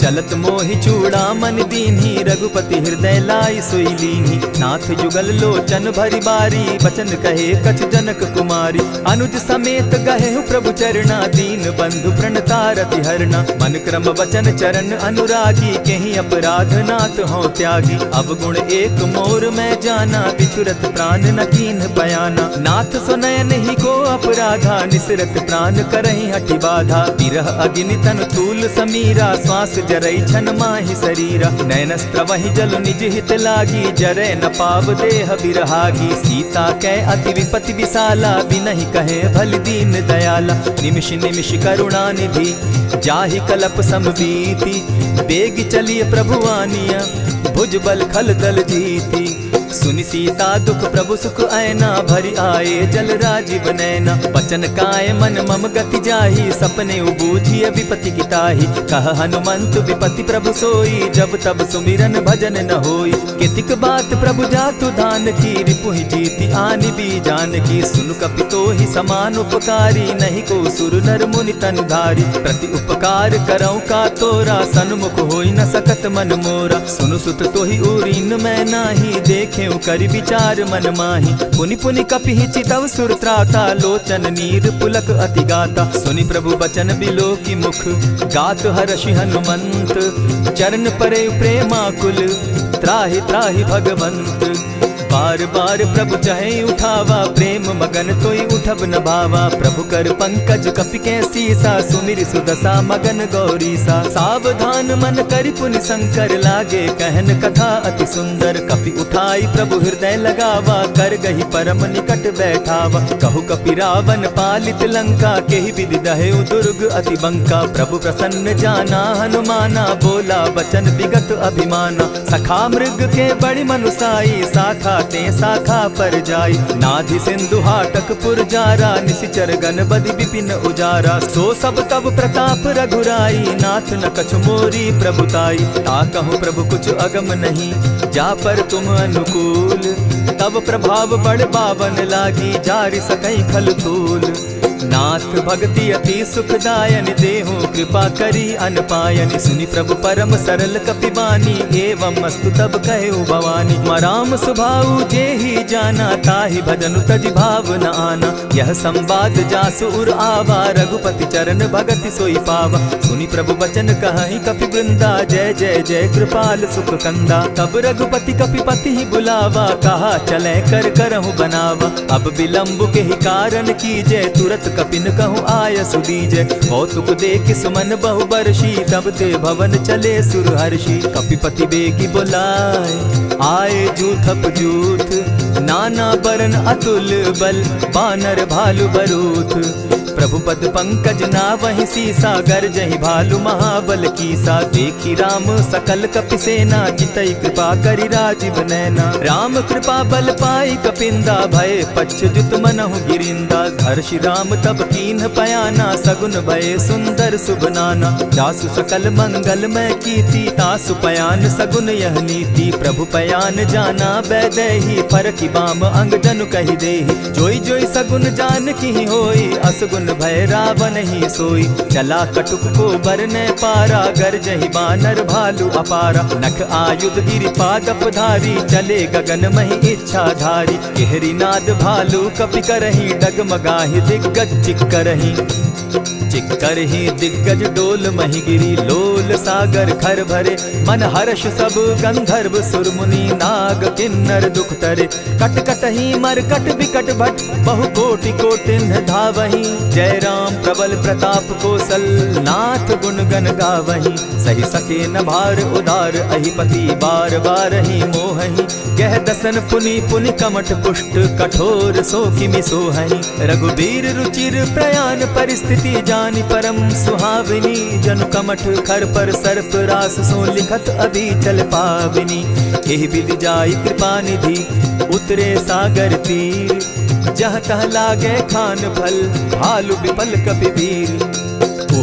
चलत मोहि चूड़ा मन दीन्ही, रघुपति हृदय लाई सोई लीन्ही। नाथ जुगल लोचन भरी बारी, बचन कहे कछ जनक कुमारी। अनुज समेत गहे प्रभु चरणा, दीन बंधु प्रणतारति हरना। मन क्रम वचन चरण अनुरागी, केहि अपराध नाथ हो त्यागी। अब गुण एक मोर मैं जाना, बिछुरत प्राण न कीन्ह बयाना। नाथ सुनयन ही को अपराधा, निसरत प्राण करहि हठि बाधा। विरह अग्नि तन तूल समीरा, श्वास जरई छन माहि शरीरा। नैनस्त्र वही जल निज हित लागी, जरै न पाव देह बिरहागी। सीता कै अति विपति विशाला, बिनहि कहे भल दीन दयाला। निमिष निमिष करुणा निधि, जाहि कलप समबीति। बेग चलिए प्रभु आनिया, भुज बल खल दल जीती। सुनि सीता दुख प्रभु सुख ऐना, भरी आए जल राजीव नैना। बचन काय मन मम गति जाहि, सपने बूझिए विपति की ताहि। कह हनुमंत विपति प्रभु सोई, जब तब सुमिरन भजन न होई। कितिक बात प्रभु जातु धान की, रिपुहि जीति आनि भी जान की। सुन कपितोहि समान उपकारी, नहीं को सुर नर मुनि तन धारी। प्रति उपकार करऊँ का तोरा, सन्मुख होई न सकत मन मोरा। सुनु सुत तोहि उरीन मैं नाही, देखे करि विचार मन माही। पुनि पुनि कपिहि चितव सुर त्राता, लोचन नीर पुलक अति गाता। सुनि प्रभु बचन बिलो की मुख, गात हर्षि हनुमंत। चरण परे प्रेमाकुल, त्राहि त्राहि भगवंत। बार बार प्रभु चहे उठावा, प्रेम मगन तोई उठब न भावा। प्रभु कर पंकज कपि के सीसा, सुमिर सुदशा मगन गौरीसा। सावधान मन करि पुनि शंकर, लागे कहन कथा अति सुंदर। कपि उठाई प्रभु हृदय लगावा, कर गही परम निकट बैठावा। कहु कपि रावण पालित लंका, केहि विधि दहेउ दुर्ग अति बंका। प्रभु प्रसन्न जाना हनुमाना, बोला बचन विगत अभिमाना। सखा मृग के बड़ि मनुसाई, साखा ते शाखा पर जाई। नाधि सिंधु हाटक पुर जारा, निशिचर गण बदि विपिन उजारा। सो सब तब प्रताप रघुराई, नाथ न कछु मोरी प्रभुताई। ताकहु प्रभु कुछ अगम नहीं, जा पर तुम अनुकूल। तब प्रभाव बड़ बावन लागी, जारि सकई खल तूल। नाथ भक्ति अति सुखदायनि, देहु कृपा करी अनपायनि। सुनि प्रभु परम सरल कपिबानी, एवं अस्तु तब कहु भवानी। मराम सुभाऊ जेहि जाना, ताहि भजनु तजि भाव न आना। यह संवाद जासु उर आवा, रघुपति चरण भगति सोई पावा। सुनि प्रभु बचन कहहि कपि वृंदा, जय जय जय कृपाल सुख कंदा। तब रघुपति कपिपति ही बुलावा, कहा चले कर करहु बनावा। अब विलंब के ही कारण कीजय, तुरत कपिन कहूँ आय सुदीजय। कौतुक देख सुमन बहु बरसी, तब ते भवन चले सुर हर्षि। कपिपति बेगी बुलाए, आए जूथप जूथ। नाना बरन अतुल बल, बानर भालु बरूथ। प्रभु पद पंकज नावहि सीसा, गरजहि भालु महाबल कीसा। देखी राम सकल कपि सेना, जितई कृपा करि राजीव नैना। राम कृपा बल पाई कपिंदा, भय पच्युत मनहु गिरिंदा। हर्षि राम तब कीन्ह पयाना, सगुन भय सुंदर शुभ नाना। जासु सकल मंगलमय कीर्ति, तासु पयान सगुन यह नीति। प्रभु पयान जाना बैदेही, फरकि बाम अंग जनु कहि देहि। जोई जोई सगुन जान की होई, असगुन भय रावण ही सोई। चला कटुक को बरने पारा, गरजहि बानर भालु अपारा। नख आयुध गिरि पादप धारी, चले गगन महि इच्छा धारी। केहरी नाद भालु कपि करहि, डगमगाहि दिग्गज चिक्करहि। चिक्करहि दिग्गज डोल महि गिरी, लोल सागर खर भरे। मन हर्ष सब गंधर्व सुर मुनि, नाग किन्नर दुख तरे। कट कटहि मरकट बिकट भट, बहु कोटि कोटिन्ह धावहि। जय राम प्रबल प्रताप कौशल, नाथ गुण गण गावहि। सही सके न भार उदार, अहिपति बार बार ही मोहहि। गह दसन पुनि पुनि कमठ पुष्ट, कठोर सो किमि सोहहि। रघुबीर रुचिर प्रयाण परिस्थिति, जानि परम सुहाविनी। जनु कमठ खर पर सर्प रास, सो लिखत अभी चल पाविनी। एहि विधि जाई कृपा निधि, उतरे सागर तीर। जहाँ तह लागे खान फल, भालु विपल कपि वीर।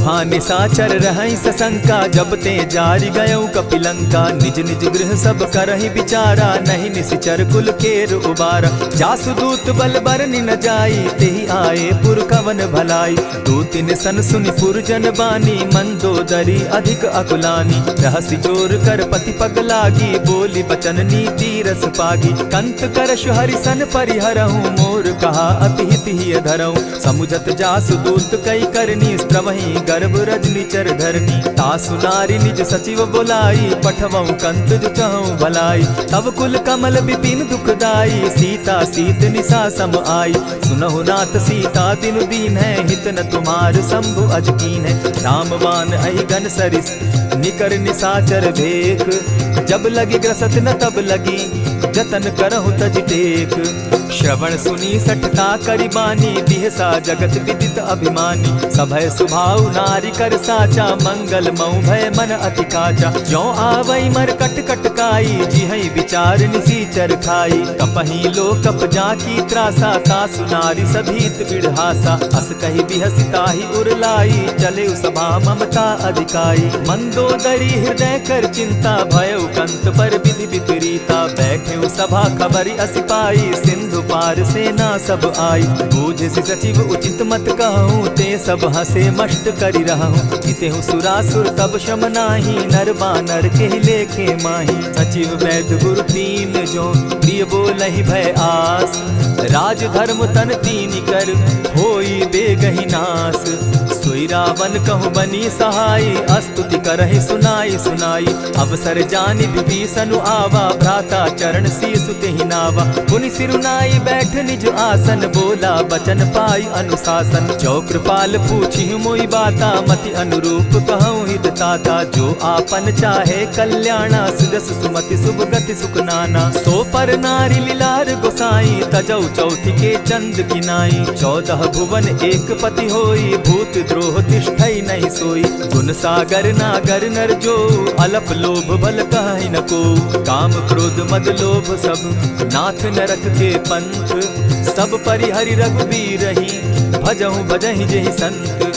वहाँ निशाचर रहई सशंका, जब ते जारी गयऊ कपिलंका। निज निज गृह सब करहि विचारा, नहीं निशिचर कुल केर उबारा। जासुदूत बल बरनि न जाई, तेहि आए पुर कवन भलाई। दो तिन सन सुनि पुरजन बानी, मंदोदरी अधिक अकुलानी। रहसि जोर कर पति पग लागी, बोली बचन नीति रस पागी। कंत करश हरिसन परिहरहूँ, मोर कहा अति हित ही धरऊँ। समुझत जासुदूत कई करनी, स्त्रवहि गर्भ रजनी चर धरनी। तासु नारी निज सचिव बोलाई, पठवऊँ कंत जो चहूँ भलाई। तब कुल कमल विपिन दुखदाई, सीता सीत निशा सम आई। सुनहु नाथ सीता दिनु दीन है, हित न तुम्हार शंभु अजकीन है। रामबान अहि घन सरिस, निकर निशाचर भेक। जब लगी ग्रसत न तब लगी, जतन करहु तज टेक। श्रवण सुनी सठता करिबानी, बिहसा जगत विदित अभिमानी। सभय सुभाव नारी कर साचा, मंगल मऊ भय मन अति काचा। जो आवई मर कट कट काई, जिहई विचार निसीचर खाई। कपही लो कप जाकी त्रासा, तासु नारी सभीत बिढ़ासा। अस कही बिहसिता ही उरलाई, चले सभा ममता अधिकाई। मंदोदरी हृदय कर चिंता, भयउ कंत पर विधि विपरीता। बैठे सभा खबरी असी पाई, सिंधु पार सेना सब आई। बूझ सचिव उचित मत कहूँ, ते सब हसे मष्ट करि रहूँ। इतेहु सुरासुर तब शम नाही, नर बानर के लेखे माही। सचिव वैद्य गुरु तीन जो, प्रिय बोलहि भय आस। राज धर्म तन तीन कर, होई बेगहि नास। सोई रावण कहु बनी सहाई, अस्तुति करहि सुनाई सुनाई। अवसर जानि विभीषण आवा, भ्राता चरण शीस तेहि नावा। पुनि सिरुनाई बैठ निज आसन, बोला बचन पाई अनुशासन। जो कृपाल पूछि मोई बाता, मति अनुरूप कहूँ हित ताता। जो आपन चाहे कल्याणा, सुजस सुमति शुभ गति सुख नाना। सो पर नारी लीलार गोसाई, तजौ चौथि के चंद किनाई। 14 भुवन एक पति होई, भूत द्रोह तिष्ठई नहीं सोई। गुण सागर नागर नर जो, अलप लोभ बल कहि न को। काम क्रोध मद लोभ सब, नाथ नरक के पंथ। सब परिहरि रघुबीरहि, भजहु भजहि जेहि संत।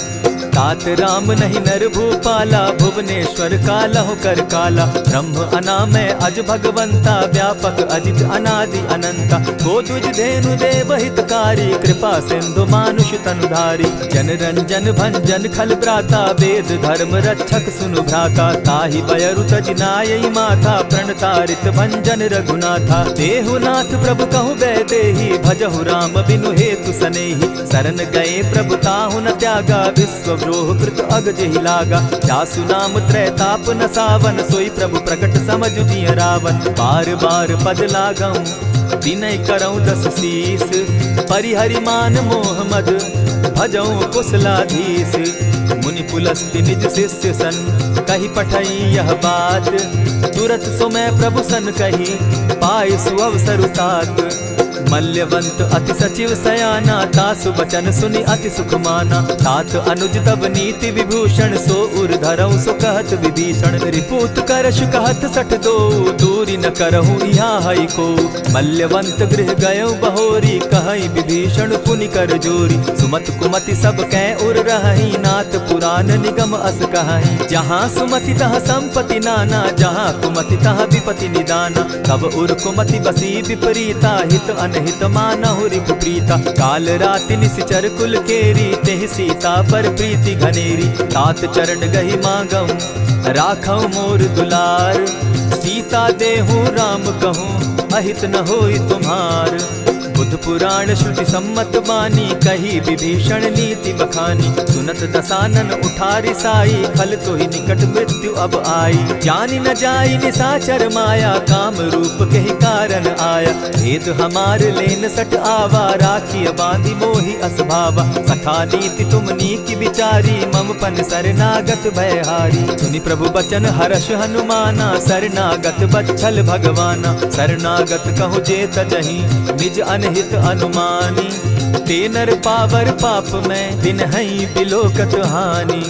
तात राम नहीं नर भूपाला, भुवनेश्वर कालहु कर काला। ब्रह्म अनामय अज भगवंता, व्यापक अजित अनादि अनंता। गोद्विज धेनु देव हितकारी, कृपा सिंधु मानुष तनुधारी। जन रंजन भंजन खल भ्राता, वेद धर्म रक्षक सुनु भ्राता। ताहि बयरु तज नायई माथा, प्रणतारित भंजन रघुनाथा। देहुनाथ प्रभु कहु बैदेहि, भजहु राम बिनु हेतु सनेहि। शरण गए प्रभु ताहु न त्यागा, विश्व द्रोह कृत अग जेहि लागा। जासु नाम त्रैताप न सावन, सोई प्रभु प्रकट समझ जिय रावण। बार बार पद लागऊं, विनय करऊं 10 शीस। परिहरि मान मोह मद, भजऊं कुशलाधीश। मुनि पुलस्ति निज शिष्य सन, कही पठई यह बात। तुरत सो मैं प्रभु सन कही, पाए सुअवसर तात। मल्यवंत अति सचिव सयाना, तासु बचन सुनि अति सुख माना। तात अनुज तब नीति विभूषण, सो उर धरऊं सो कहत विभीषण। रिपुत करश कहत सठ दो, दूरी न करहूँ यहाँ हई को। मल्यवंत गृह गयऊ बहोरी, कहई विभीषण पुनि कर जोरी। सुमत कुमति सब कै उर रहई, नाथ पुराण निगम अस कहई। जहाँ सुमति तहाँ संपत्ति नाना, जहाँ कुमति तहाँ विपति निदाना। तब उर कुमति बसी विपरीता, हित अनहित मानहु रिपु प्रीता। काल राति निशिचर कुल केरी, तेहि सीता पर प्रीति घनेरी। तात चरण गहि मांगऊं, राखऊं मोर दुलार। सीता देहूँ राम कहूँ, अहित न होई तुम्हार। बुध पुराण श्रुति सम्मत बानी, कही विभीषण नीति बखानी। सुनत दसानन उठारी साई, खल तो ही निकट मृत्यु अब आई। जानि न जाई निशाचर माया, काम रूप के ही कारण आया। भेद हमार लेन सट आवा, राखिय बांधी मोहि असभावा। सखा नीति तुम नीति विचारी, मम पन शरणागत भयहारी। सुनि प्रभु बचन हर्ष हनुमाना, शरणागत बच्छल भगवाना। शरणागत कहु जे तजहि, निज अनहित अनुमानी। ते नर पावर पाप में, दिन हई बिलोकत हानि।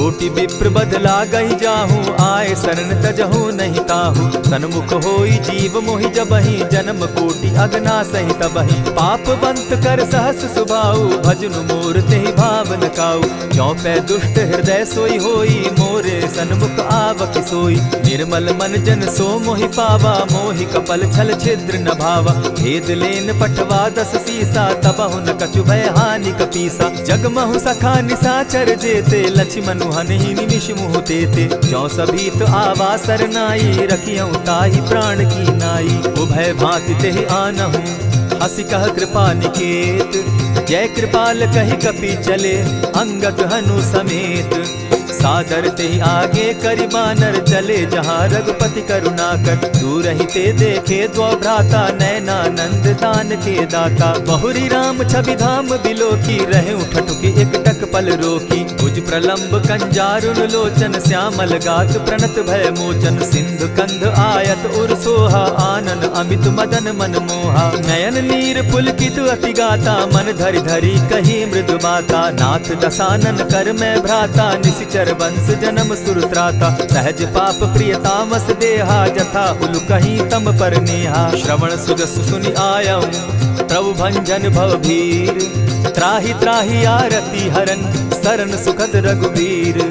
कोटि विप्र बदला गई जाहू, आए शरण तजहू नहीं ताहू। सन्मुख होई जीव मोहि जबहि, जन्म कोटि अगना सही तबहि। पाप बंत कर सहस सुभाऊ, भजनु मोर तेहि भावन काऊ। चौपै दुष्ट हृदय सोई होई, मोरे सन्मुख आवक सोई। निर्मल मन जन सो मोहि पावा, मोहि कपल छल छिद्र न भावा। भेद लेन पठवा 10 सीसा, तबहु न कछु भय हानि कपीसा। जगमहु सखा निसाचर जेते, लक्ष्मनु हनहि निमिष मुह तेते। जो सभीत आवा सरनाई, रखियऊ ताहि प्राण की नाई। उभय भांति तेहि आनहु, हसी कह कृपा निकेत। जय कृपाल कहि कपि चले, अंगद हनु समेत। सादर ते आगे करि बानर चले, जहाँ रघुपति करुणाकर। दूर ही ते देखे द्वौ भ्राता, नैनानंद दान के दाता। बहुरी राम छवि धाम बिलोकी, रहे ठठुकी एक टक पल रोकी। भुज प्रलंब कंजारुन लोचन, श्यामल गात प्रणत भय मोचन। सिंधु कंध आयत उर सोहा, आनन अमित मदन मन मोहा। नयन नीर पुलकित अति गाता, मन धरि धरि कही मृदु बाता। नाथ दसानन कर मैं भ्राता, निशिचर वंश जन्म सुरत्राता। सहज पाप प्रिय तामस देहा, जथा उलु कहीं तम पर नेहा। श्रवण सुजस सुनि आयऊ, प्रभु भंजन भव भीर। त्राहि त्राहि आरती हरन, सरन सुखद रघुबीर।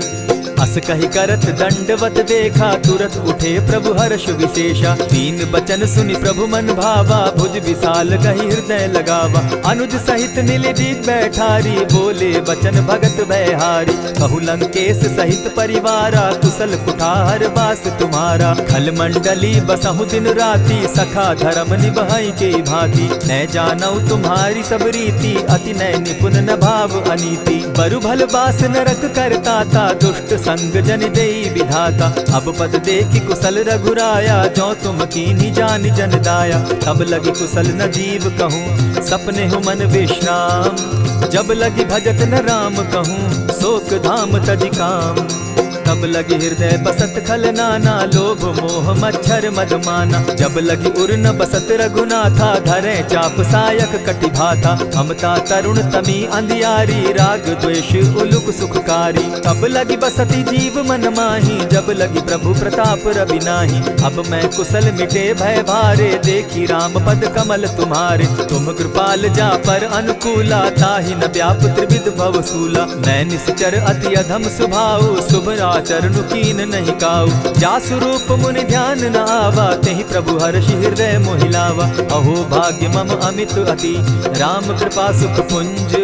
अस कहि करत दंडवत देखा, तुरत उठे प्रभु हर्ष विशेषा। दीन बचन सुनि प्रभु मन भावा, भुज विशाल कहि हृदय लगावा। अनुज सहित नीलदीप बैठारी, बोले बचन भगत भयहारी। कहु लंकेश सहित परिवारा, कुशल कुठार बास तुम्हारा। खल मंडली बसहु दिन राति, सखा धर्म निभाई के भांति। न जानऊ तुम्हारी सब रीति, अति नय निपुण न भाव अनीति। बरु भल बास नरक करताता, दुष्ट संग जन देई विधाता। अब पद देखि कुशल रघुराया, जो तुम कीन्ही जान जन दाया। तब लगी कुशल न जीव कहूँ, सपने हो मन विश्राम। जब लगी भजत न राम कहूँ, शोक धाम तज काम। तब लगी हृदय बसत खल नाना, लोभ मोह मच्छर मद माना। जब लगी उर न बसत रघुनाथा, धरे चाप सायक कटि भाता। ममता तरुण तमी अंधियारी, राग द्वेष उलुक सुखकारी। तब लगी बसती जीव मन माही, जब लगी प्रभु प्रताप रवि नाही। अब मैं कुशल मिटे भय भारे, देखी राम पद कमल तुम्हारे। तुम कृपाल जा पर अनुकूला, ताहि न व्याप त्रिविध भव सूला। मैं निश्चर अति अधम सुभाऊ, शुभ चरणु कीन नहीं काऊ। जासु रूप मुनि ध्यान न आवा, तेहि प्रभु हर्षि हृदय मोहिलावा। अहो भाग्य मम अमित अति, राम कृपा सुख पुंज।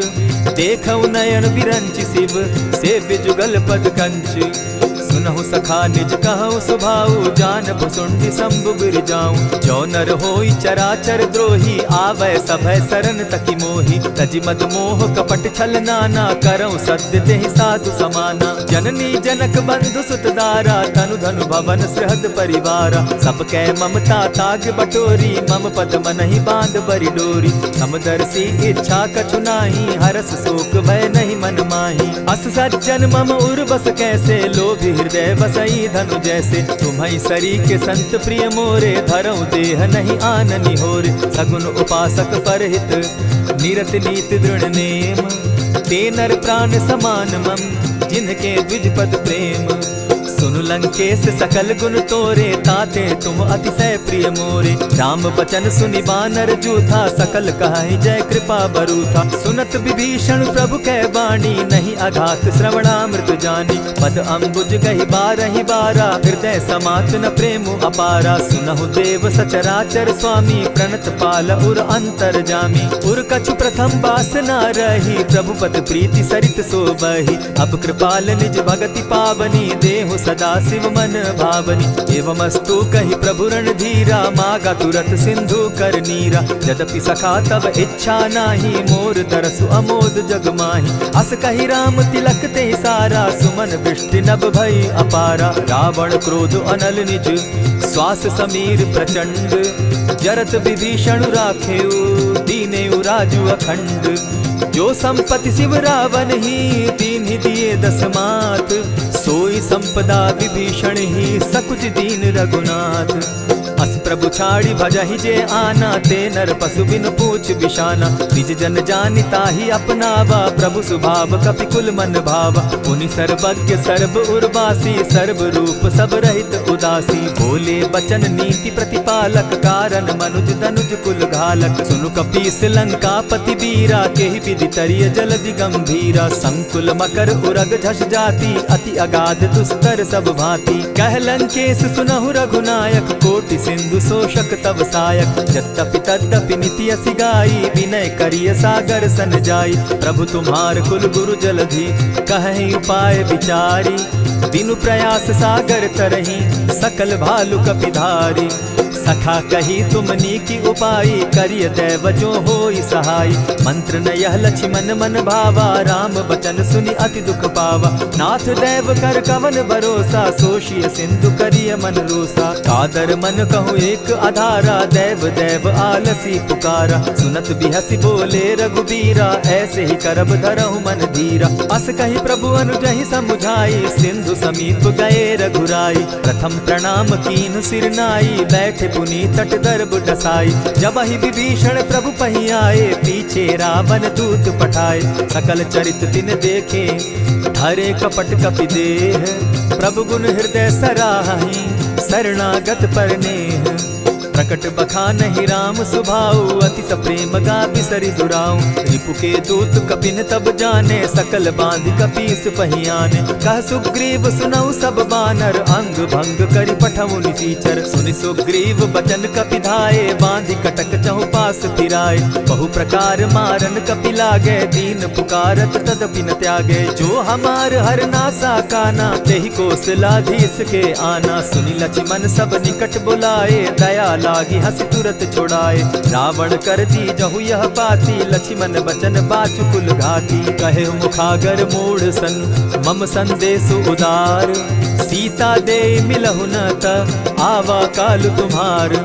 देखऊ नयन विरंचि शिव, सेव्य जुगल पद कंच। सुनहु सखा निज कहु सुभाऊ, जानब सुंडि शंभु गिर जाऊं। जो नर होई चराचर द्रोही, आवे सभय शरण तकी मोहि। तजि मद मोह कपट छल नाना, करऊं सत्य तेहि साधु समाना। जननी जनक बंधु सुत दारा, तनु धनु भवन सृहद परिवारा। सब कै ममता ताग बटोरी, मम पद मनहि बांध बरि डोरी। समदर्शी इच्छा कछु नाही, हरस शोक भय नहीं मन माही। अस सज्जन मम उर बस कैसे, लोभी हृदय बसई धनु जैसे। तुम्हि सरी के संत प्रिय मोरे, धरऊ देह नहीं आननि होरे। सगुन उपासक परहित, निरत नीत दृढ़ नेम। ते नर प्राण समान मम, जिनके द्विज पद प्रेम। सुनु लंकेश सकल गुण तोरे, ताते तुम अतिशय प्रिय मोरे। राम बचन सुनि बानर जूथा, सकल कहाई जय कृपा बरूथा। सुनत विभीषण प्रभु कै बाणी, नहीं अघात श्रवणामृत जानी। पद अम्बुज गहि बारहि बारा, हृदय समात न प्रेम अपारा। सुनहु देव सचराचर स्वामी, प्रणत पाल उर अंतर जामी। उर कछु प्रथम बास न रही, प्रभु पद प्रीति सरित सोबहि। अब कृपाल निज भगति पावनी, देहु सदा शिव मन भावनी। एवमस्तु कहि प्रभु रणधीरा, मागा तुरत सिंधु कर नीरा। यद्यपि सखा तब इच्छा नाही, मोर तरसु अमोद जग माही। अस कहि राम तिलक ते सारा, सुमन वृष्टि नभ भई अपारा। रावण क्रोध अनल निज, श्वास समीर प्रचंड। जरत विभीषण राखेउ, दीनेउ राजु अखंड। जो संपत्ति शिव रावण ही, दीन्हि दिए 10 मात। सोई संपदा विभीषण ही, सकुच दीन रघुनाथ। अस प्रभु छाड़ी भजहि जे आना, ते नर पशु बिन पूछ बिशाना। निज जन जानि ताहि अपनावा, प्रभु स्वभाव कपि कुल मन भावा। उनि सर्वज्ञ सर्व उर्वासी, सर्व रूप सब रहित उदासी। बोले बचन नीति प्रतिपालक, कारण मनुज धनुज कुल घालक। सुनु कपीस लंकापति वीरा, केहि विधि तरिय जलधि गंभीरा। संकुल मकर उरग झष जाति, अति अगाध दुस्तर सब भांति। कह लंकेश सुनहु रघुनायक, कोटि सिंधु शोषक तब सायक। यद्यपि तद्यपि निति असि गाई, विनय करिय सागर सन जाई। प्रभु तुम्हार कुल गुरु जलधि, कहि उपाय विचारी। बिनु प्रयास सागर तरही, सकल भालु कपिधारी। सखा कही तुमनी की उपाय, करिय दैव जो होई सहाय। मंत्र न यह लक्ष्मण मन भावा, राम बचन सुनि अति दुख पावा। नाथ दैव कर कवन भरोसा, सोषिय सिंधु करिय मन रोसा। कादर मन कहूँ एक आधारा, दैव दैव आलसी पुकारा। सुनत बिहसी बोले रघुबीरा, ऐसे ही करब धरहु मन धीरा। अस कही प्रभु अनुजहि समुझाई, सिंधु समीप गए रघुराई। प्रथम प्रणाम कीन सिर नाई, बैठे पुनि तट दर्भ डसाई। जब ही विभीषण प्रभु पही आए, पीछे रावण दूत पठाए। सकल चरित तिन देखे, धरे कपट कपि देह। प्रभु गुण हृदय सराहि, शरणागत पर नेह। प्रकट बखानहि राम सुभाऊ, अति सप्रेम गा बिसरि दुराऊ। रिपु के दूत कपिन तब जाने, सकल बांधि कपीस पहियाने। कह सुग्रीव सुनऊ सब बानर, अंग भंग करि पठऊ निसीचर। सुनि सुग्रीव बचन कपि धाये, बांधि कटक चहु पास फिराए। बहु प्रकार मारन कपि लागे, दीन पुकारत तदपि न त्यागे। जो हमार हर नासा काना, तेहि कौशलाधीश के आना। सुनि लक्ष्मण सब निकट बुलाए, दया लागी हंस तुरत छुड़ाए। रावण कर दी जहु यह पाती, लक्ष्मण बचन बाचु कुल घाती। कहे मुखागर मूढ़ सन, मम संदेश उदार। सीता दे मिलहु न त, आवा काल तुम्हार।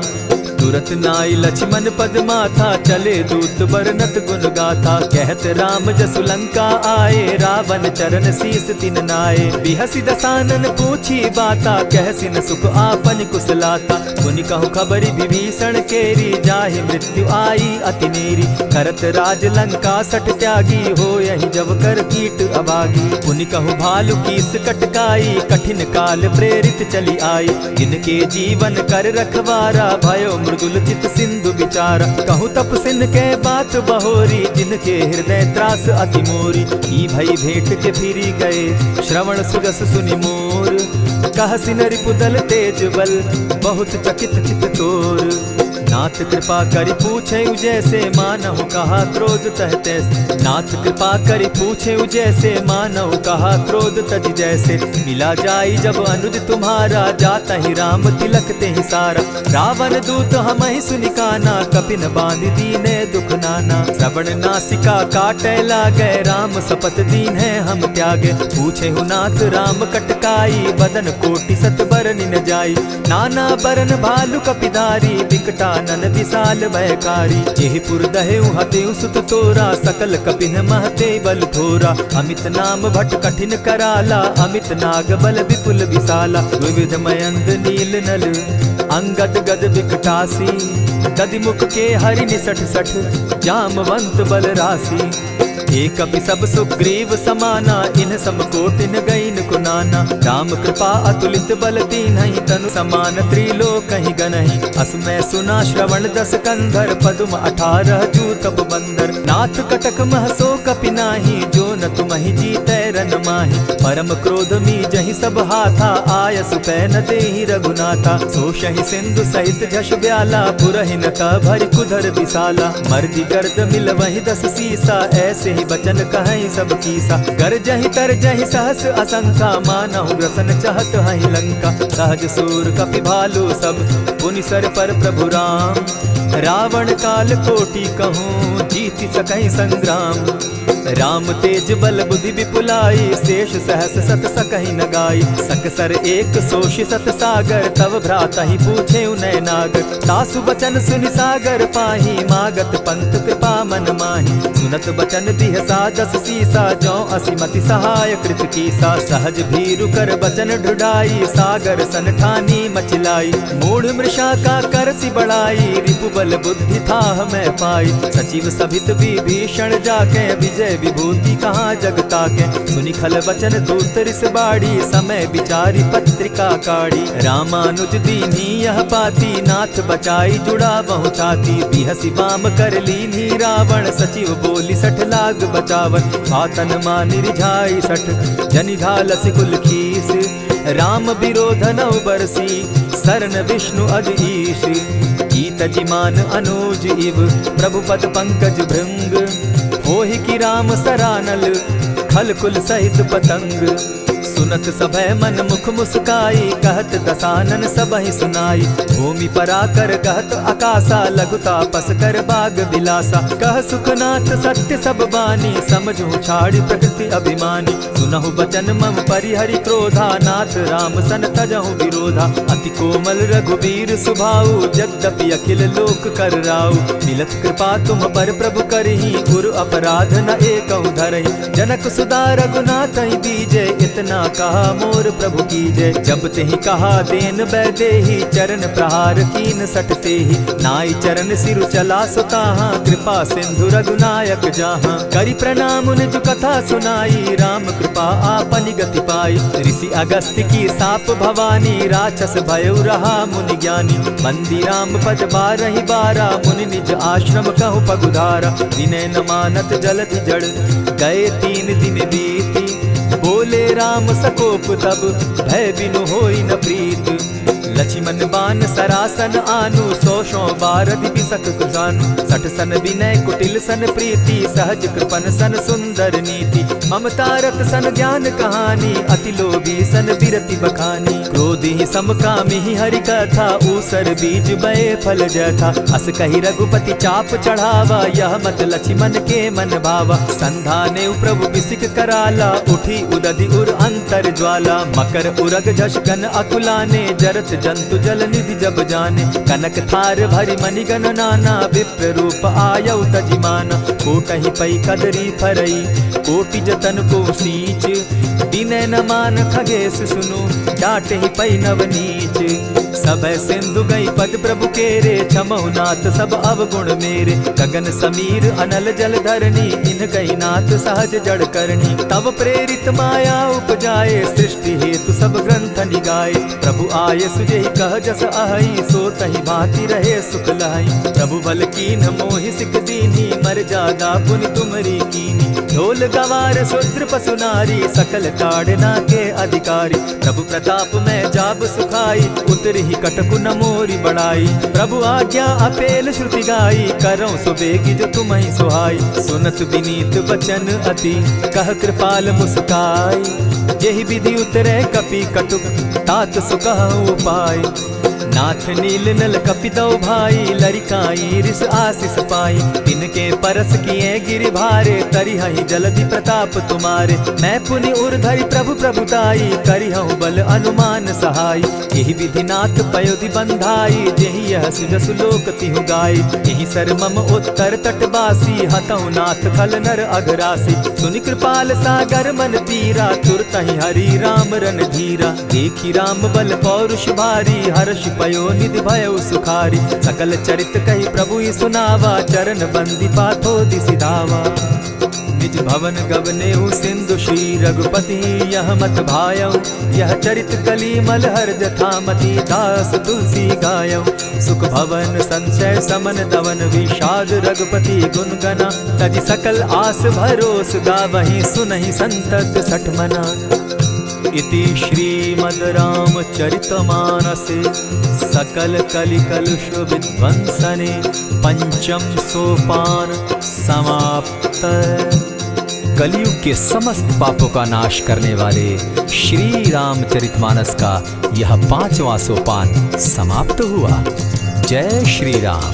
तुरत नाई लक्ष्मण पद माथा, चले दूत बरनत गुण गाथा। कहत राम जसु लंका आए, रावण चरण शीस तिन नाये। बिहसि दसानन पूछी बाता, कहसिन सुख आपन कुशलाता। मुनि कहु खबरि विभीषण केरी, जाहि मृत्यु आई अति नेरी। करत राज लंका सठ त्यागी, हो यही जब कर कीट अभागी। मुनि कहु भालु कीस कटकाई, कठिन काल प्रेरित चली आई। जिनके जीवन कर रखवारा, भयो मृदुल चित सिंधु विचारा। कहूँ तप सिन के बात बहोरी, जिनके हृदय त्रास अति मोरी। की भई भेंट के फिरी गए, श्रवण सुजस सुनि मोर। कह सिन रिपुदल तेज बल, बहुत चकित चित तोर। नाथ कृपा करि पूछे जैसे, मानहु कहा क्रोध तह तैसे। नाथ कृपा करि पूछे जैसे, मानहु कहा क्रोध तज जैसे। मिला जाई जब अनुज तुम्हारा, जाता ही राम तिलक ते ही सारा। रावण दूत हम ही सुनि काना, कपिन बांधि दीने दुख नाना। श्रवण नासिका काटे लागे, राम सपत दीन है हम त्यागे। पूछे हु नाथ राम कटकाई, बदन कोटि सत बरनि न जाई। नाना बरन भालु कपिधारी, विकटा नन विशाल भयकारी। जेहिपुर दहेउ हतेउ सुत तोरा, सकल कपिन महते बल थोरा। अमित नाम भट कठिन कराला, अमित नाग बल विपुल विशाला। द्विविध मयंद नील नल, अंगद गद विकटासी। दधिमुख के हरि निसठ सठ, जामवंत बल राशि। एक कपि सब सुग्रीव समाना, इन सम कोटिन गईन कुनाना। राम कृपा अतुलित बल तीन्हि, तनु समान त्रिलोक ही गनहि। असमय सुना श्रवण दस कंधर, पदुम 18 जूतप बंदर। नाथ कटक महसो कपि नाही, जो न तुमहि जीतै रन माहि। परम क्रोध मी जहि सब हाथा, आयसु पै न देहि रघुनाथा। सोषहि सिंधु सहित झष ब्याला, पुरहिन त भरि कुधर विशाला। मर्दि गर्द मिल वहि 10 सीसा, ऐसे ही बचन कहीं सब कीसा। गरजहि तरजहि सहस असंख्या, मानहु ग्रसन चहत हहि लंका। सहज सूर कपि भालु सब, पुनि सर पर प्रभु राम। रावण काल कोटि कहूँ, जीति सकहि संग्राम। राम तेज बल बुद्धि विपुलाई, शेष सहस सत सकहि न गाई। सकसर एक सोष सत सागर, तव भ्राता ही पूछे उनय नागर। तासु बचन सुनि सागर पाही, मागत पंत कृपा मन माही। सुनत बचन दिह साजस सीसा, जौ असिमति सहाय कृत कीसा। सहज भीरु कर बचन ढुढ़ाई, सागर सन ठानी मचिलाई। मूढ़ मृषा का करसि बढ़ाई, रिपुबल बुद्धि थाह मैं पाई। सचिव सभित विभीषण जाके, विजय विभूति कहाँ जग ताके। सुनि खल बचन दूत रिस बाड़ी, समय विचारी पत्रिका काढ़ी। रामानुज दीन्ही यह पाती, नाथ बचाई जुड़ा बहु छाती। बिहसी बाम कर लीन्ही रावण, सचिव बोली सठ लाग बचावन। आतन मानि रिझाई सठ, जनि ढालसि कुल खीस। राम विरोध नौ बरसी, सरन विष्णु अज ईश। ईत जिमान अनुज इव, प्रभु पद पंकज भृंग। होहि कि राम सरानल, खल कुल सहित पतंग। सुनत सभय मन मुख मुस्काई, कहत दसानन सबहि सुनाई। भूमि पराकर कहत आकाशा, लघु तापस कर बाग बिलासा। कह सुखनाथ सत्य सब बानी, समझू छाड़ी प्रकृति अभिमानी। सुनहु बचन मम परिहरि क्रोधा, नाथ राम सन तजहु विरोधा। अति कोमल रघुबीर सुभाऊ, यद्यपि अखिल लोक कर राऊ। मिलत कृपा तुम पर प्रभु करही, गुरु अपराध न एकहु धरहि। जनक सुदा रघुनाथ ही दीजे, इतना कहा मोर प्रभु की जय। जब तेहि कहा देन बैदेही, चरण प्रहार कीन सटते ही। नाई चरण सिरु चला सुताहा, कृपा सिंधु रघुनायक जाहा। करि प्रणाम निज कथा सुनाई, राम कृपा आपनि गति पाई। ऋषि अगस्त की साप भवानी, राक्षस भयउ रहा मुनि ज्ञानी। बंदी राम पद बारहि बारा, मुनि निज आश्रम कहु पगुधारा। विनय न मानत जलधि जड़, गए 3 दिन बीती। बोले राम सकोप तब, भय बिनु होई न प्रीत। लक्ष्मण बान सरासन आनु, 100 बारधि बिसक कुजानु। 60 सन विनय कुटिल सन प्रीति, सहज कृपन सन सुंदर नीति। ममता रत सन ज्ञान कहानी, अति लोभी सन बिरति बखानी। क्रोधि समकामी हरि कथा, ऊसर बीज बये फल जथा। अस कहि रघुपति चाप चढ़ावा, यह मत लक्ष्मण के मन भावा। संधाने प्रभु बिसिक कराला, उठी उदधि उर अंतर ज्वाला। मकर उरग झष गन अकुलाने, जरत जंतु जल निधि जब जाने। कनक थार भरी मणिगण नाना, विप्र रूप आयौ तजिमाना। कोटहि पै कदरी फरई, कोटि जतन को सींच। विनय न मान खगेश सुनु, डांटहि पै नवनीच। सबय सिंधु गई पद प्रभु केरे, छमहु नाथ सब अवगुण मेरे। गगन समीर अनल जल धरनी, इन गई नाथ सहज जड़ करनी। तब प्रेरित माया उपजाए, सृष्टि हेतु सब ग्रंथ निगाए। प्रभु आये सुजेहि कह जस अहई, सो तहि भांति रहे सुख लहई। प्रभु बल कीन्ह मोहि सिख दीन्ही, मर्यादा पुनि तुमरी कीनी। ढोल गवार शूद्र पशु नारी, सकल ताड़ना के अधिकारी। प्रभु प्रताप में जाब सुखाई, उतरहि कटकु न मोरी बड़ाई। प्रभु आज्ञा अपेल श्रुति गाई, करऊं सो बेगी जो तुम्हि सुहाई। सुनत विनीत वचन अति, कह कृपाल मुस्काई। जेहि विधि उतरे कपि कटुक, तात सुकहु उपाय। नाथ नील नल कपितौ भाई, लरिकाई रिस आशीष पाई। तिनके परस किए गिरि भारे, तरिहहि जलधि प्रताप तुम्हारे। मैं पुनि उर्धरि प्रभु प्रभुताई, करिहु बल अनुमान सहाय। यही विधि नाथ पयोधि बंधाई, जेहि यह सुजसु लोक तिहु गाई। यही सर मम उत्तर तटवासी, हतहु नाथ खल नर अघरासी। सुनि कृपाल सागर मन तीरा, तुरतहि हरि राम रन धीरा। देखी राम बल पौरुष भारी, हर्ष पयो निधि भयउ सुखारी। सकल चरित कहि प्रभु सुनावा, चरण बंदी पाथो दिसि धावा। निज भवन गवनेहु सिंधु श्री रघुपति, यह मत भायऊ। यह चरित कली मलहर जथामति, दास तुलसी गायऊ। सुख भवन संशय समन दवन, विषाद रघुपति गुण गना। तज सकल आस भरोस, गावहि सुनहि संतत सठ मना। इति श्रीमद् रामचरितमानसे, सकल कलिकलुष विध्वंसने। पंचम सोपान समाप्त। कलयुग के समस्त पापों का नाश करने वाले श्री रामचरितमानस का यह 5वां सोपान समाप्त हुआ। जय श्री राम।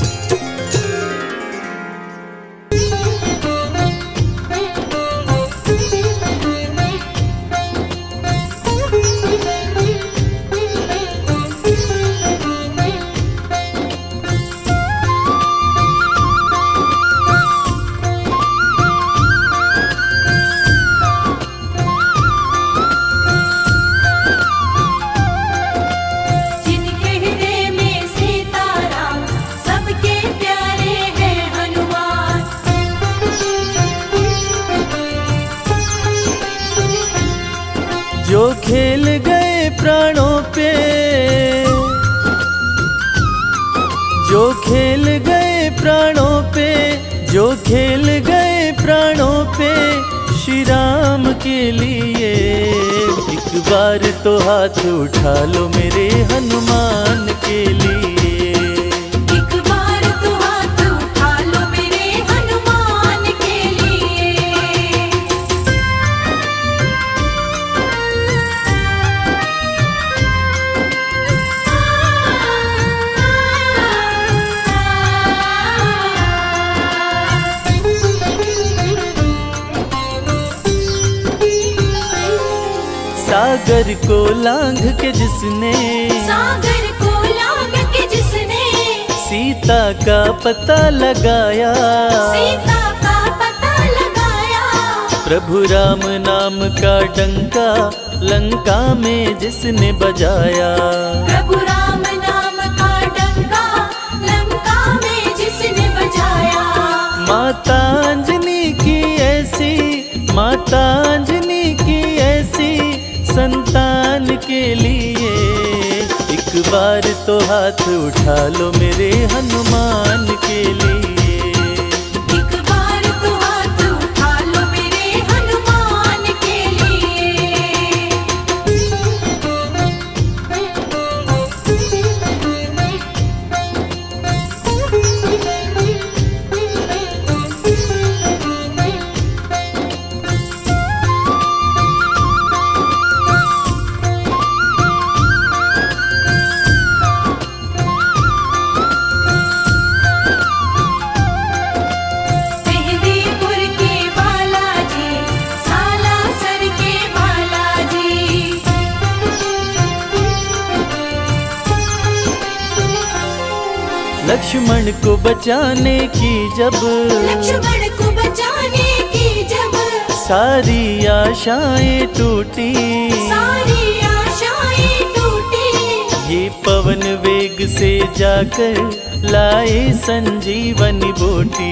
जो खेल गए प्राणों पे, जो खेल गए प्राणों पे, जो खेल गए प्राणों पे श्री राम के लिए। एक बार तो हाथ उठा लो मेरे हनुमान के लिए। एक बार तो हाथ उठा लो मेरे हनुमान के लिए। सागर को लांघ के जिसने, सागर को लांघ के जिसने सीता का पता लगाया, सीता का पता लगाया। प्रभु राम नाम का डंका लंका में जिसने बजाया। प्रभु राम नाम का डंका लंका में जिसने बजाया। माता अंजनी की ऐसी, माता अंजनी की ऐसी संतान के लिए। एक बार तो हाथ उठा लो मेरे हनुमान के लिए। एक बार तो हाथ उठा लो मेरे हनुमान के लिए। मेहंदीपुर के बालाजी, सालासर के बालाजी। लक्ष्मण को बचाने की जब, लक्ष्मण को बचाने की जब सारी आशाएं टूटी, सारी आशाएं टूटी। ये पवन वेग से जाकर लाए संजीवनी बूटी।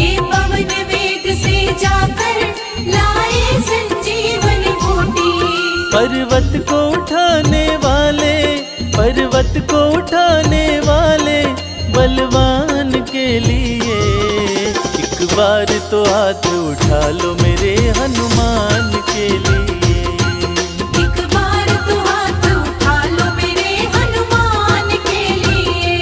ये पवन वेग से जाकर लाए संजीवनी बूटी। पर्वत को उठाने वाले, पर्वत को उठाने वाले बलवान के लिए। एक बार तो हाथ उठा लो मेरे हनुमान के लिए। एक बार तो हाथ उठा लो मेरे हनुमान के लिए।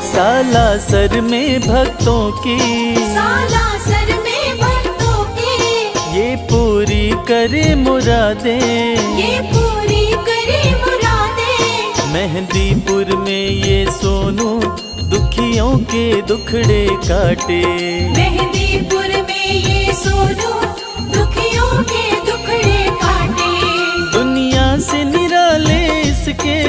सालासर में भक्तों की, सालासर में भक्तों की ये पूरी करे मुरादें, ये पूरी करे मुरादें। मेहंदीपुर में ये सोनू दुखियों के दुखड़े काटे। मेहंदीपुर में ये सोनू दुखियों के दुखड़े काटे। दुनिया से निराले इसके,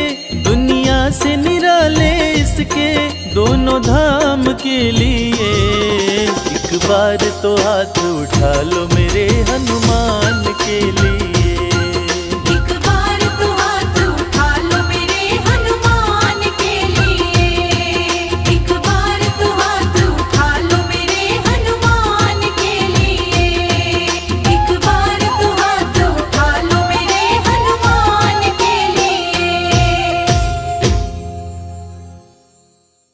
दुनिया से निराले इसके दोनों धाम के लिए। एक बार तो हाथ उठा लो मेरे हनुमान के लिए।